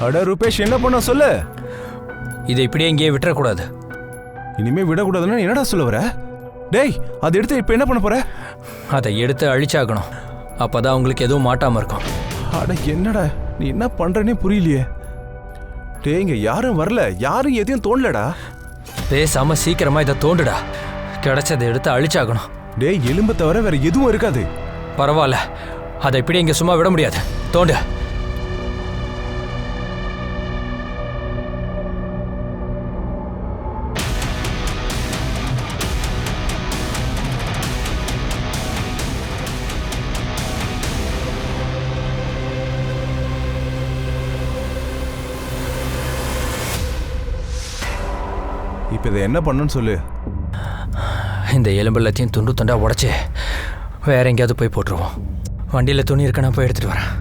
அட ரூபேஷ், என்ன பண்ண சொல்லு. இதை இப்படியே இங்கேயே விட்டுறக்கூடாது. இனிமே விடக்கூடாதுன்னா என்னடா சொல்ல வர? டேய், அதை எடுத்து இப்போ என்ன பண்ண போற? அதை எடுத்து அழிச்சாகணும். அப்போதான் உங்களுக்கு எதுவும் மாட்டாமல் இருக்கும். அட என்னடா நீ என்ன பண்றேனே புரியலையே. டேய், இங்க யாரும் வரல, யாரும் எதையும் தோண்டலடா. பேசாம சீக்கிரமா இதை தோண்டுடா. கிடைச்சதை எடுத்து அழிச்சாகணும். டேய், எலும்பை தவிர வேற எதுவும் இருக்காது. பரவாயில்ல, அதை இப்படி இங்க சும்மா விட முடியாது. தோண்டு. இப்போ இதை என்ன பண்ணுன்னு சொல்லு. இந்த எலும்பு எல்லாத்தையும் துண்டு துண்டா உடச்சி வேற எங்கேயாவது போய் போட்டுருவோம். வண்டியில் துணி இருக்க நான் போய் எடுத்துட்டு வரேன்.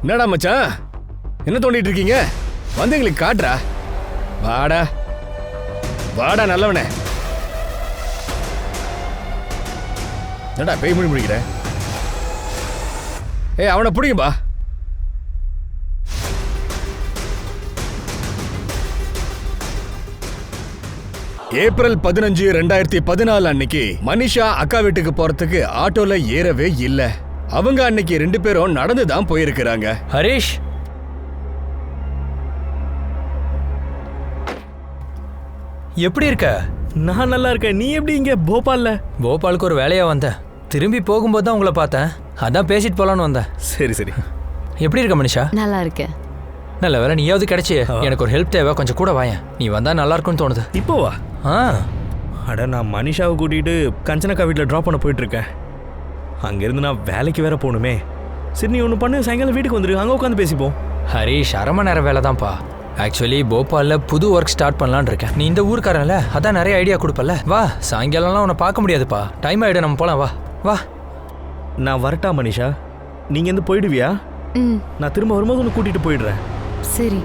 என்னடா மச்சான், என்ன தோண்டிட்டு இருக்கீங்க? வந்து எங்களுக்கு காட்டுறா. வாடா வாடா நல்லவனே. என்னடா பேய் மொழி முடிக்கிற? ஏய், அவனை பிடிக்கும்பா. ஏப்ரல் 15, 2014 அன்னைக்கு மனிஷா அக்கா வீட்டுக்கு போறதுக்கு ஆட்டோல ஏறவே இல்லை. அவங்க அன்னைக்கு 2 பேரும் நடந்து தான் போயிருக்கிறாங்க. ஹரிஷ், எப்படி இருக்க? நான் நல்லா இருக்கேன். நீ எப்படி இங்க போபால்ல? போபாலுக்கு ஒரு வேலையா வந்தேன். திரும்பி போகும்போது தான் உங்களை பார்த்தேன். அதான் பேசிட்டு போலான்னு வந்தேன். சரி சரி. எப்படி இருக்க மனிஷா? நல்லா இருக்கேன். நல்ல வேலை நீயாவது கிடைச்சி. எனக்கு ஒரு ஹெல்ப் தேவை, கொஞ்சம் கூட வாயேன். நீ வந்தா நல்லா இருக்கும்னு தோணுது. இப்போ வா. ஆ, அட, நான் மனிஷாவை கூட்டிகிட்டு கஞ்சனக்கா வீட்டில் ட்ராப் பண்ண போயிட்டுருக்கேன். அங்கேருந்து நான் வேலைக்கு வேற போகணுமே. சரி, நீ ஒன்று பண்ணு, சாயங்காலம் வீட்டுக்கு வந்துரு, அங்கே உட்காந்து பேசிப்போம். ஹரிஷ், அரை மணி நேரம் வேலை தான்ப்பா. ஆக்சுவலி போபாலில் புது ஒர்க் ஸ்டார்ட் பண்ணலான்னு இருக்கேன். நீ இந்த ஊருக்காரன்ல, அதான் நிறைய ஐடியா கொடுப்பல. வா, சாயங்காலம்லாம் உன்னை பார்க்க முடியாதுப்பா. டைம் ஆகிடும், நம்ம போகலாம். வா வா. நான் வரட்டா மனிஷா? நீங்கள் இருந்து போயிடுவியா? நான் திரும்ப வரும்போது உன்னை கூட்டிகிட்டு போயிடுறேன். சரி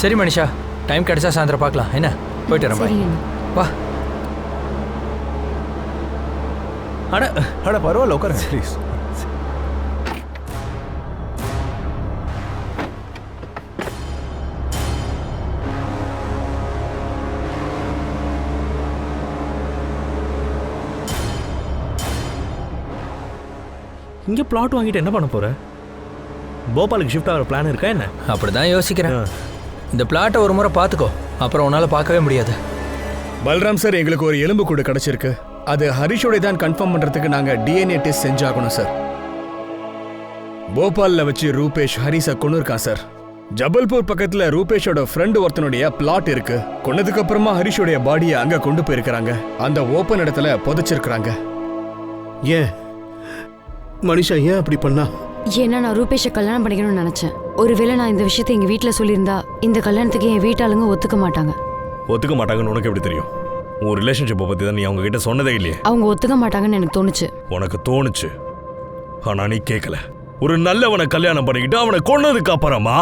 சரி மனிஷா, டைம் கிடைச்சா சாயந்தரம் பார்க்கலாம். என்ன, போயிட்டு வரேன். சரி. வா. அட பரவாயில்ல, உட்காருங்க ப்ளீஸ். இங்கே பிளாட் வாங்கிட்டு என்ன பண்ண போகிற? போபாலுக்கு ஷிஃப்ட் ஆகிற பிளான் இருக்கா என்ன? அப்படிதான் யோசிக்கிறேன். இந்த பிளாட்டை ஒரு முறை பார்த்துக்கோ, அப்புறம் உன்னால் பார்க்கவே முடியாது. பல்ராம் சார், எங்களுக்கு ஒரு எலும்பு கூடு கிடைச்சிருக்கு. அது ஹரிஷோட தான் கன்ஃபார்ம் பண்றதுக்கு நாங்க டிஎன்ஏ டெஸ்ட் செஞ்சாகணும் சார். போபால்ல வச்சு ரூபேஷ் ஹரிஸை கொண்டு இருக்கான் சார். ஜபல்பூர் பக்கத்துல ரூபேஷோட ஃப்ரெண்ட் ஒருத்தனுடைய பிளாட் இருக்கு. கொன்னதுக்கு அப்புறமா ஹரிஷோடைய பாடியை அங்க கொண்டு போயிருக்காங்க. அந்த ஓப்பன் இடத்துல புதைச்சிருக்காங்க. ஏன் மனிஷா ஏன் அப்படி பண்ணா? ஏன்னா நான் ரூபேஷை கல்யாணம் பண்ணிக்கணும்னு நினைச்சேன். ஒருவேளை நான் இந்த விஷயத்தை எங்க வீட்டுல சொல்லியிருந்தா இந்த கல்யாணத்துக்கு என் வீட்டாளுங்க ஒத்துக்க மாட்டாங்க. ஒத்துக்க மாட்டாங்கன்னு உனக்கு எப்படி தெரியும்? உன் ரிலேஷன்ஷிப்பை பத்தி தான் நீ அவங்க கிட்ட சொன்னதே இல்லையே. அவங்க ஒத்துக்க மாட்டாங்கன்னு எனக்கு தோணுச்சு. உனக்கு தோணுச்சு, ஆனா நீ கேட்கல. ஒரு நல்லவனை கல்யாணம் பண்ணிக்கிட்டு அவனை கொன்னதுக்கு அப்புறமா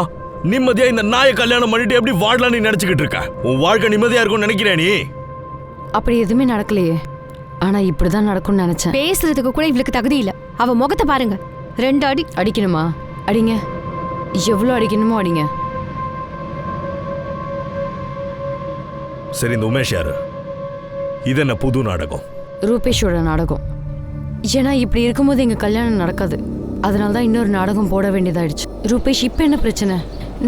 நிம்மதியா இந்த நாயை கல்யாணம் பண்ணிட்டு எப்படி வாழலாம் நீ நினைச்சுக்கிட்டு இருக்க? உன் வாழ்க்கை நிம்மதியா இருக்கும்னு நினைக்கிறேன் நீ? அப்படி எதுவுமே நடக்கலையே. ஆனா இப்படிதான் நடக்கும்னு நினைச்சேன். பேசுறதுக்கு கூட இவளுக்கு தகுதி இல்ல. அவ முகத்தை பாருங்க. 2 அடி அடிக்கணுமா? அடிங்க, எவ்வளோ அடிக்கணுமோ அடிங்க. சரி, இந்த உமேஷ் யாரு? இது என்ன புது நாடகம்? ரூபேஷோட நாடகம். ஏன்னா இப்படி இருக்கும்போது எங்க கல்யாணம் நடக்காது. அதனால தான் இன்னொரு நாடகம் போட வேண்டியதாயிடுச்சு. ரூபேஷ், இப்போ என்ன பிரச்சனை?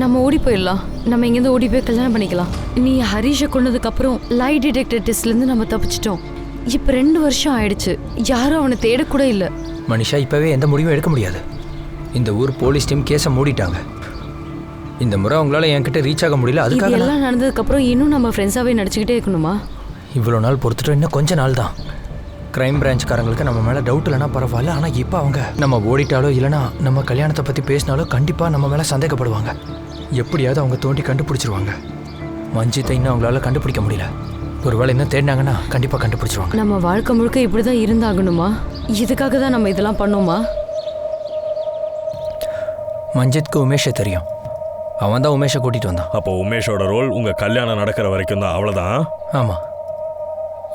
நம்ம ஓடி போயிடலாம். நம்ம இங்கேருந்து ஓடி போய் கல்யாணம் பண்ணிக்கலாம். நீ ஹரிஷை கொண்டதுக்கு அப்புறம் லை டிடெக்டர் டெஸ்ட்லேருந்து நம்ம தப்பிச்சிட்டோம். இப்போ 2 வருஷம் ஆயிடுச்சு. யாரும் அவனை தேடக்கூட இல்லை. மனிஷா, இப்போவே எந்த முடிவும் எடுக்க முடியாது. இந்த ஊர் போலீஸ் டீம் கேஸை மூடிட்டாங்க. இந்த முறை அவங்களால என்கிட்ட ரீச் ஆக முடியல. அதுக்காக எல்லாம் நடந்ததுக்கப்புறம் இன்னும் நம்ம ஃப்ரெண்ட்ஸாகவே நடிச்சுக்கிட்டே இருக்கணுமா? இவ்வளோ நாள் பொறுத்துட்டோம். இன்னும் கொஞ்ச நாள் தான். கிரைம் பிரான்ச்காரங்களுக்கு நம்ம மேலே டவுட் இல்லைனா பரவாயில்ல. ஆனால் இப்போ அவங்க நம்ம ஓடிட்டாலோ இல்லைனா நம்ம கல்யாணத்தை பற்றி பேசினாலோ கண்டிப்பாக நம்ம மேலே சந்தேகப்படுவாங்க. எப்படியாவது அவங்க தோண்டி கண்டுபிடிச்சிருவாங்க. மஞ்சித்தை இன்னும் அவங்களால கண்டுபிடிக்க முடியல. ஒருவேளை இன்னும் தேடினாங்கன்னா கண்டிப்பாக கண்டுபிடிச்சிருவாங்க. நம்ம வாழ்க்கை முழுக்க இப்படி தான் இருந்தாகணுமா? இதுக்காக தான் நம்ம இதெல்லாம் பண்ணோமா? மஞ்சித்க்கு உமேஷை தெரியும். அவன் தான் உமேஷை கூட்டிகிட்டு வந்தான். அப்போ உமேஷோட ரோல் உங்க கல்யாணம் நடக்கிற வரைக்கும் தான், அவ்வளோதான்? ஆமாம்.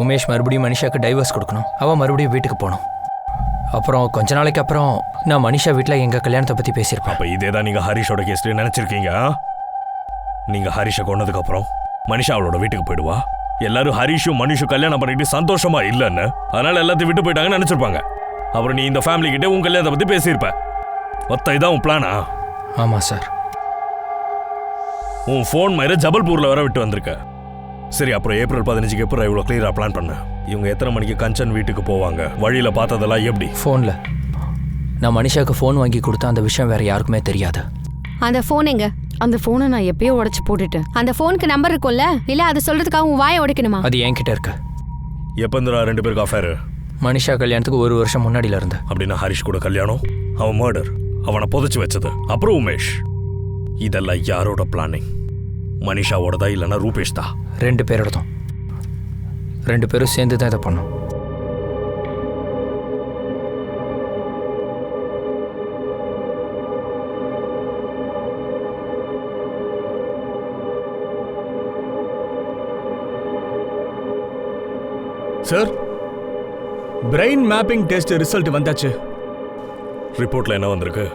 உமேஷ் மறுபடியும் மனிஷாவுக்கு டைவர்ஸ் கொடுக்கணும். அவன் மறுபடியும் வீட்டுக்கு போகணும். அப்புறம் கொஞ்ச நாளைக்கு அப்புறம் நான் மனிஷா வீட்டில் எங்கள் கல்யாணத்தை பற்றி பேசியிருப்பேன். அப்போ இதே தான் நீங்கள் ஹரிஷோட கேஸ்ல நினச்சிருக்கீங்க. நீங்கள் ஹரிஷை கொன்னதுக்கப்புறம் மனிஷா அவளோட வீட்டுக்கு போயிடுவா. எல்லாரும் ஹரிஷும் மனிஷும் கல்யாணம் பண்ணிட்டு சந்தோஷமா இல்லைன்னு, அதனால எல்லாத்தையும் விட்டு போயிட்டாங்கன்னு நினச்சிருப்பாங்க. அப்புறம் நீ இந்த ஃபேமிலி கிட்டே உன் கல்யாணத்தை பற்றி பேசியிருப்ப. மொத்த இதான் உன் பிளானா? ஆமாம் சார். உன் ஃபோன் மாதிரி ஜபல்பூரில் வர விட்டு வந்திருக்க. சரி, அப்புறம் ஏப்ரல் 15க்கு அப்புறம் இவ்வளோ கிளியராக பிளான் பண்ண. இவங்க எத்தனை மணிக்கு கஞ்சன் வீட்டுக்கு போவாங்க? வழியில் பார்த்ததெல்லாம் எப்படி? ஃபோனில். நான் மனிஷாவுக்கு ஃபோன் வாங்கி கொடுத்தா அந்த விஷயம் வேற யாருக்குமே தெரியாது. அந்த ஃபோன் எங்க? அந்த ஃபோனை நான் எப்பயோ உடைச்சு போட்டுட்டேன். அந்த ஃபோனுக்கு நம்பர் இருக்கும்ல? இல்லை அதை சொல்றதுக்காக உன் வாயை உடைக்கணுமா? அது என்கிட்ட இருக்கு. எப்போ இருந்துடா 2 பேருக்கு அஃபேரு? மனிஷா கல்யாணத்துக்கு 1 வருஷம் முன்னாடியில இருந்து. அப்படின்னா ஹரிஷ் கூட கல்யாணம், அவன் மர்டர், அவனை புதைச்சி வச்சது, அப்புறம் உமேஷ், இதெல்லாம் யாரோட பிளானிங்? மனிஷாவோடதா இல்லைன்னா ரூபேஷ் தான்? 2 பேரோடதும். 2 பேரும் சேர்ந்து தான் இதை பண்ணோம். Sir, brain mapping test result வந்தாச்சு. ரிப்போர்ட்ல என்ன வந்திருக்கு?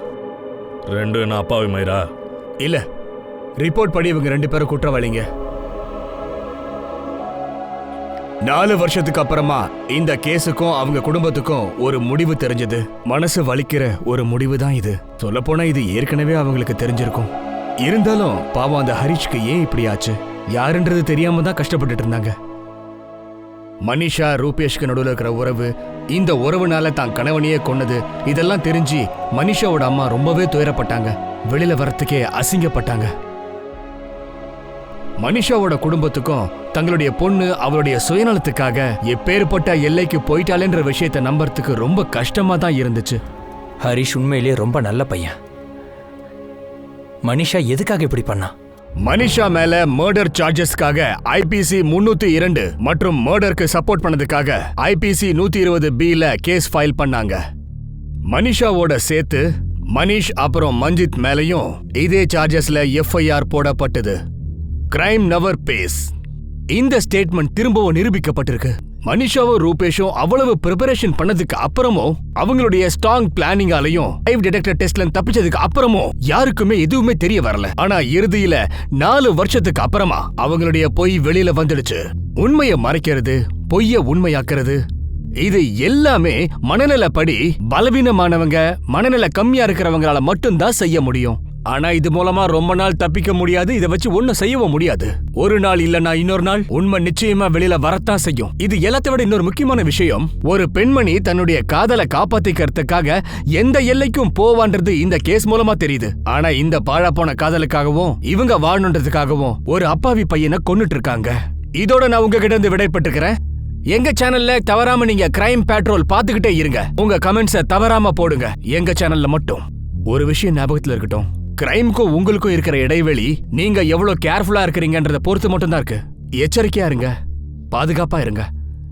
2 என்ன அப்பாவி மயிரா? இல்ல, ரிப்போர்ட் படி இவங்க 2 பேரும் குற்றவாளிங்க. 4 வருஷத்துக்கு அப்புறமா இந்த கேஸுக்கும் அவங்க குடும்பத்துக்கும் ஒரு முடிவு தெரிஞ்சது. மனசு வலிக்கிற ஒரு முடிவு தான் இது. சொல்லப்போனா இது ஏற்கனவே அவங்களுக்கு தெரிஞ்சிருக்கும். இருந்தாலும் பாவம் அந்த ஹரிஷ்க்கு ஏன் இப்படி ஆச்சு, யாருன்றது தெரியாம தான் கஷ்டப்பட்டுட்டு இருந்தாங்க. மனிஷா ரூபேஷ்க்கு நடுவில் இருக்கிற உறவு, இந்த உறவுனால தான் கணவனையே கொன்னது, இதெல்லாம் தெரிஞ்சு மனிஷாவோட அம்மா ரொம்பவே துயரப்பட்டாங்க. வெளியில வரத்துக்கே அசிங்கப்பட்டாங்க. மனிஷாவோட குடும்பத்துக்கும் தங்களுடைய பொண்ணு அவளுடைய சுயநலத்துக்காக எப்பேற்பட்ட எல்லைக்கு போயிட்டாலேன்ற விஷயத்தை நம்புறதுக்கு ரொம்ப கஷ்டமா தான் இருந்துச்சு. ஹரிஷ் உண்மையிலேயே ரொம்ப நல்ல பையன். மனிஷா எதுக்காக இப்படி பண்ணா? மனிஷா மேல மர்டர் சார்ஜஸ்க்காக IPC 302 மற்றும் மர்டருக்கு சப்போர்ட் பண்ணதுக்காக IPC 120B கேஸ் ஃபைல் பண்ணாங்க. மனிஷாவோட சேர்த்து மனிஷ் அப்புறம் மஞ்சித் மேலையும் இதே சார்ஜஸ்ல FIR போடப்பட்டது. Crime never pays. இந்த ஸ்டேட்மெண்ட் திரும்பவும் நிரூபிக்கப்பட்டிருக்கு. மனிஷாவும் ரூபேஷும் அவ்வளவு ப்ரிப்பரேஷன் பண்ணதுக்கு அப்புறமும், அவங்களுடைய ஸ்ட்ராங் பிளானிங்காலையும் லைவ் டிடெக்டர் டெஸ்ட்ல தப்பிச்சதுக்கு அப்புறமும் யாருக்குமே எதுவுமே தெரிய வரல. ஆனா இறுதியில 4 வருஷத்துக்கு அப்புறமா அவங்களுடைய பொய் வெளியில வந்துடுச்சு. உண்மையை மறைக்கிறது, பொய்ய உண்மையாக்குறது, இது எல்லாமே மனநலப்படி பலவீனமானவங்க, மனநல கம்மியா இருக்கிறவங்களால மட்டும்தான் செய்ய முடியும். ஆனா இது மூலமா ரொம்ப நாள் தப்பிக்க முடியாது. இதை வச்சு ஒண்ணும் செய்யவும் முடியாது. ஒரு நாள் இல்லனா இன்னொரு நாள் உண்மை நிச்சயமா வெளியில வரத்தான் செய்யும். இது எல்லாத்தை விட இன்னொரு முக்கியமான விஷயம், ஒரு பெண்மணி தன்னுடைய காதலை காப்பாத்திக்கிறதுக்காக எந்த எல்லைக்கும் போவான்றது இந்த கேஸ் மூலமா தெரியுது. ஆனா இந்த பாழாப்போன காதலுக்காகவும் இவங்க வாழணுன்றதுக்காகவும் ஒரு அப்பாவி பையனை கொன்னுட்டு இருக்காங்க. இதோட நான் உங்ககிட்ட இருந்து விடைபெற்றுக்கிறேன். எங்க சேனல்ல தவறாம நீங்க கிரைம் பேட்ரோல் பாத்துக்கிட்டே இருங்க. உங்க கமெண்ட்ஸை தவறாம போடுங்க. எங்க சேனல்ல மட்டும் ஒரு விஷயம் ஞாபகத்துல இருக்கட்டும், கிரைம்க்கும் உங்களுக்கும் இருக்கிற இடைவெளி நீங்க எவ்வளவு கேர்ஃபுல்லா இருக்கிறீங்கன்றத பொறுத்து மட்டும் தான் இருக்கு. எச்சரிக்கையா இருங்க, பாதுகாப்பா இருங்க.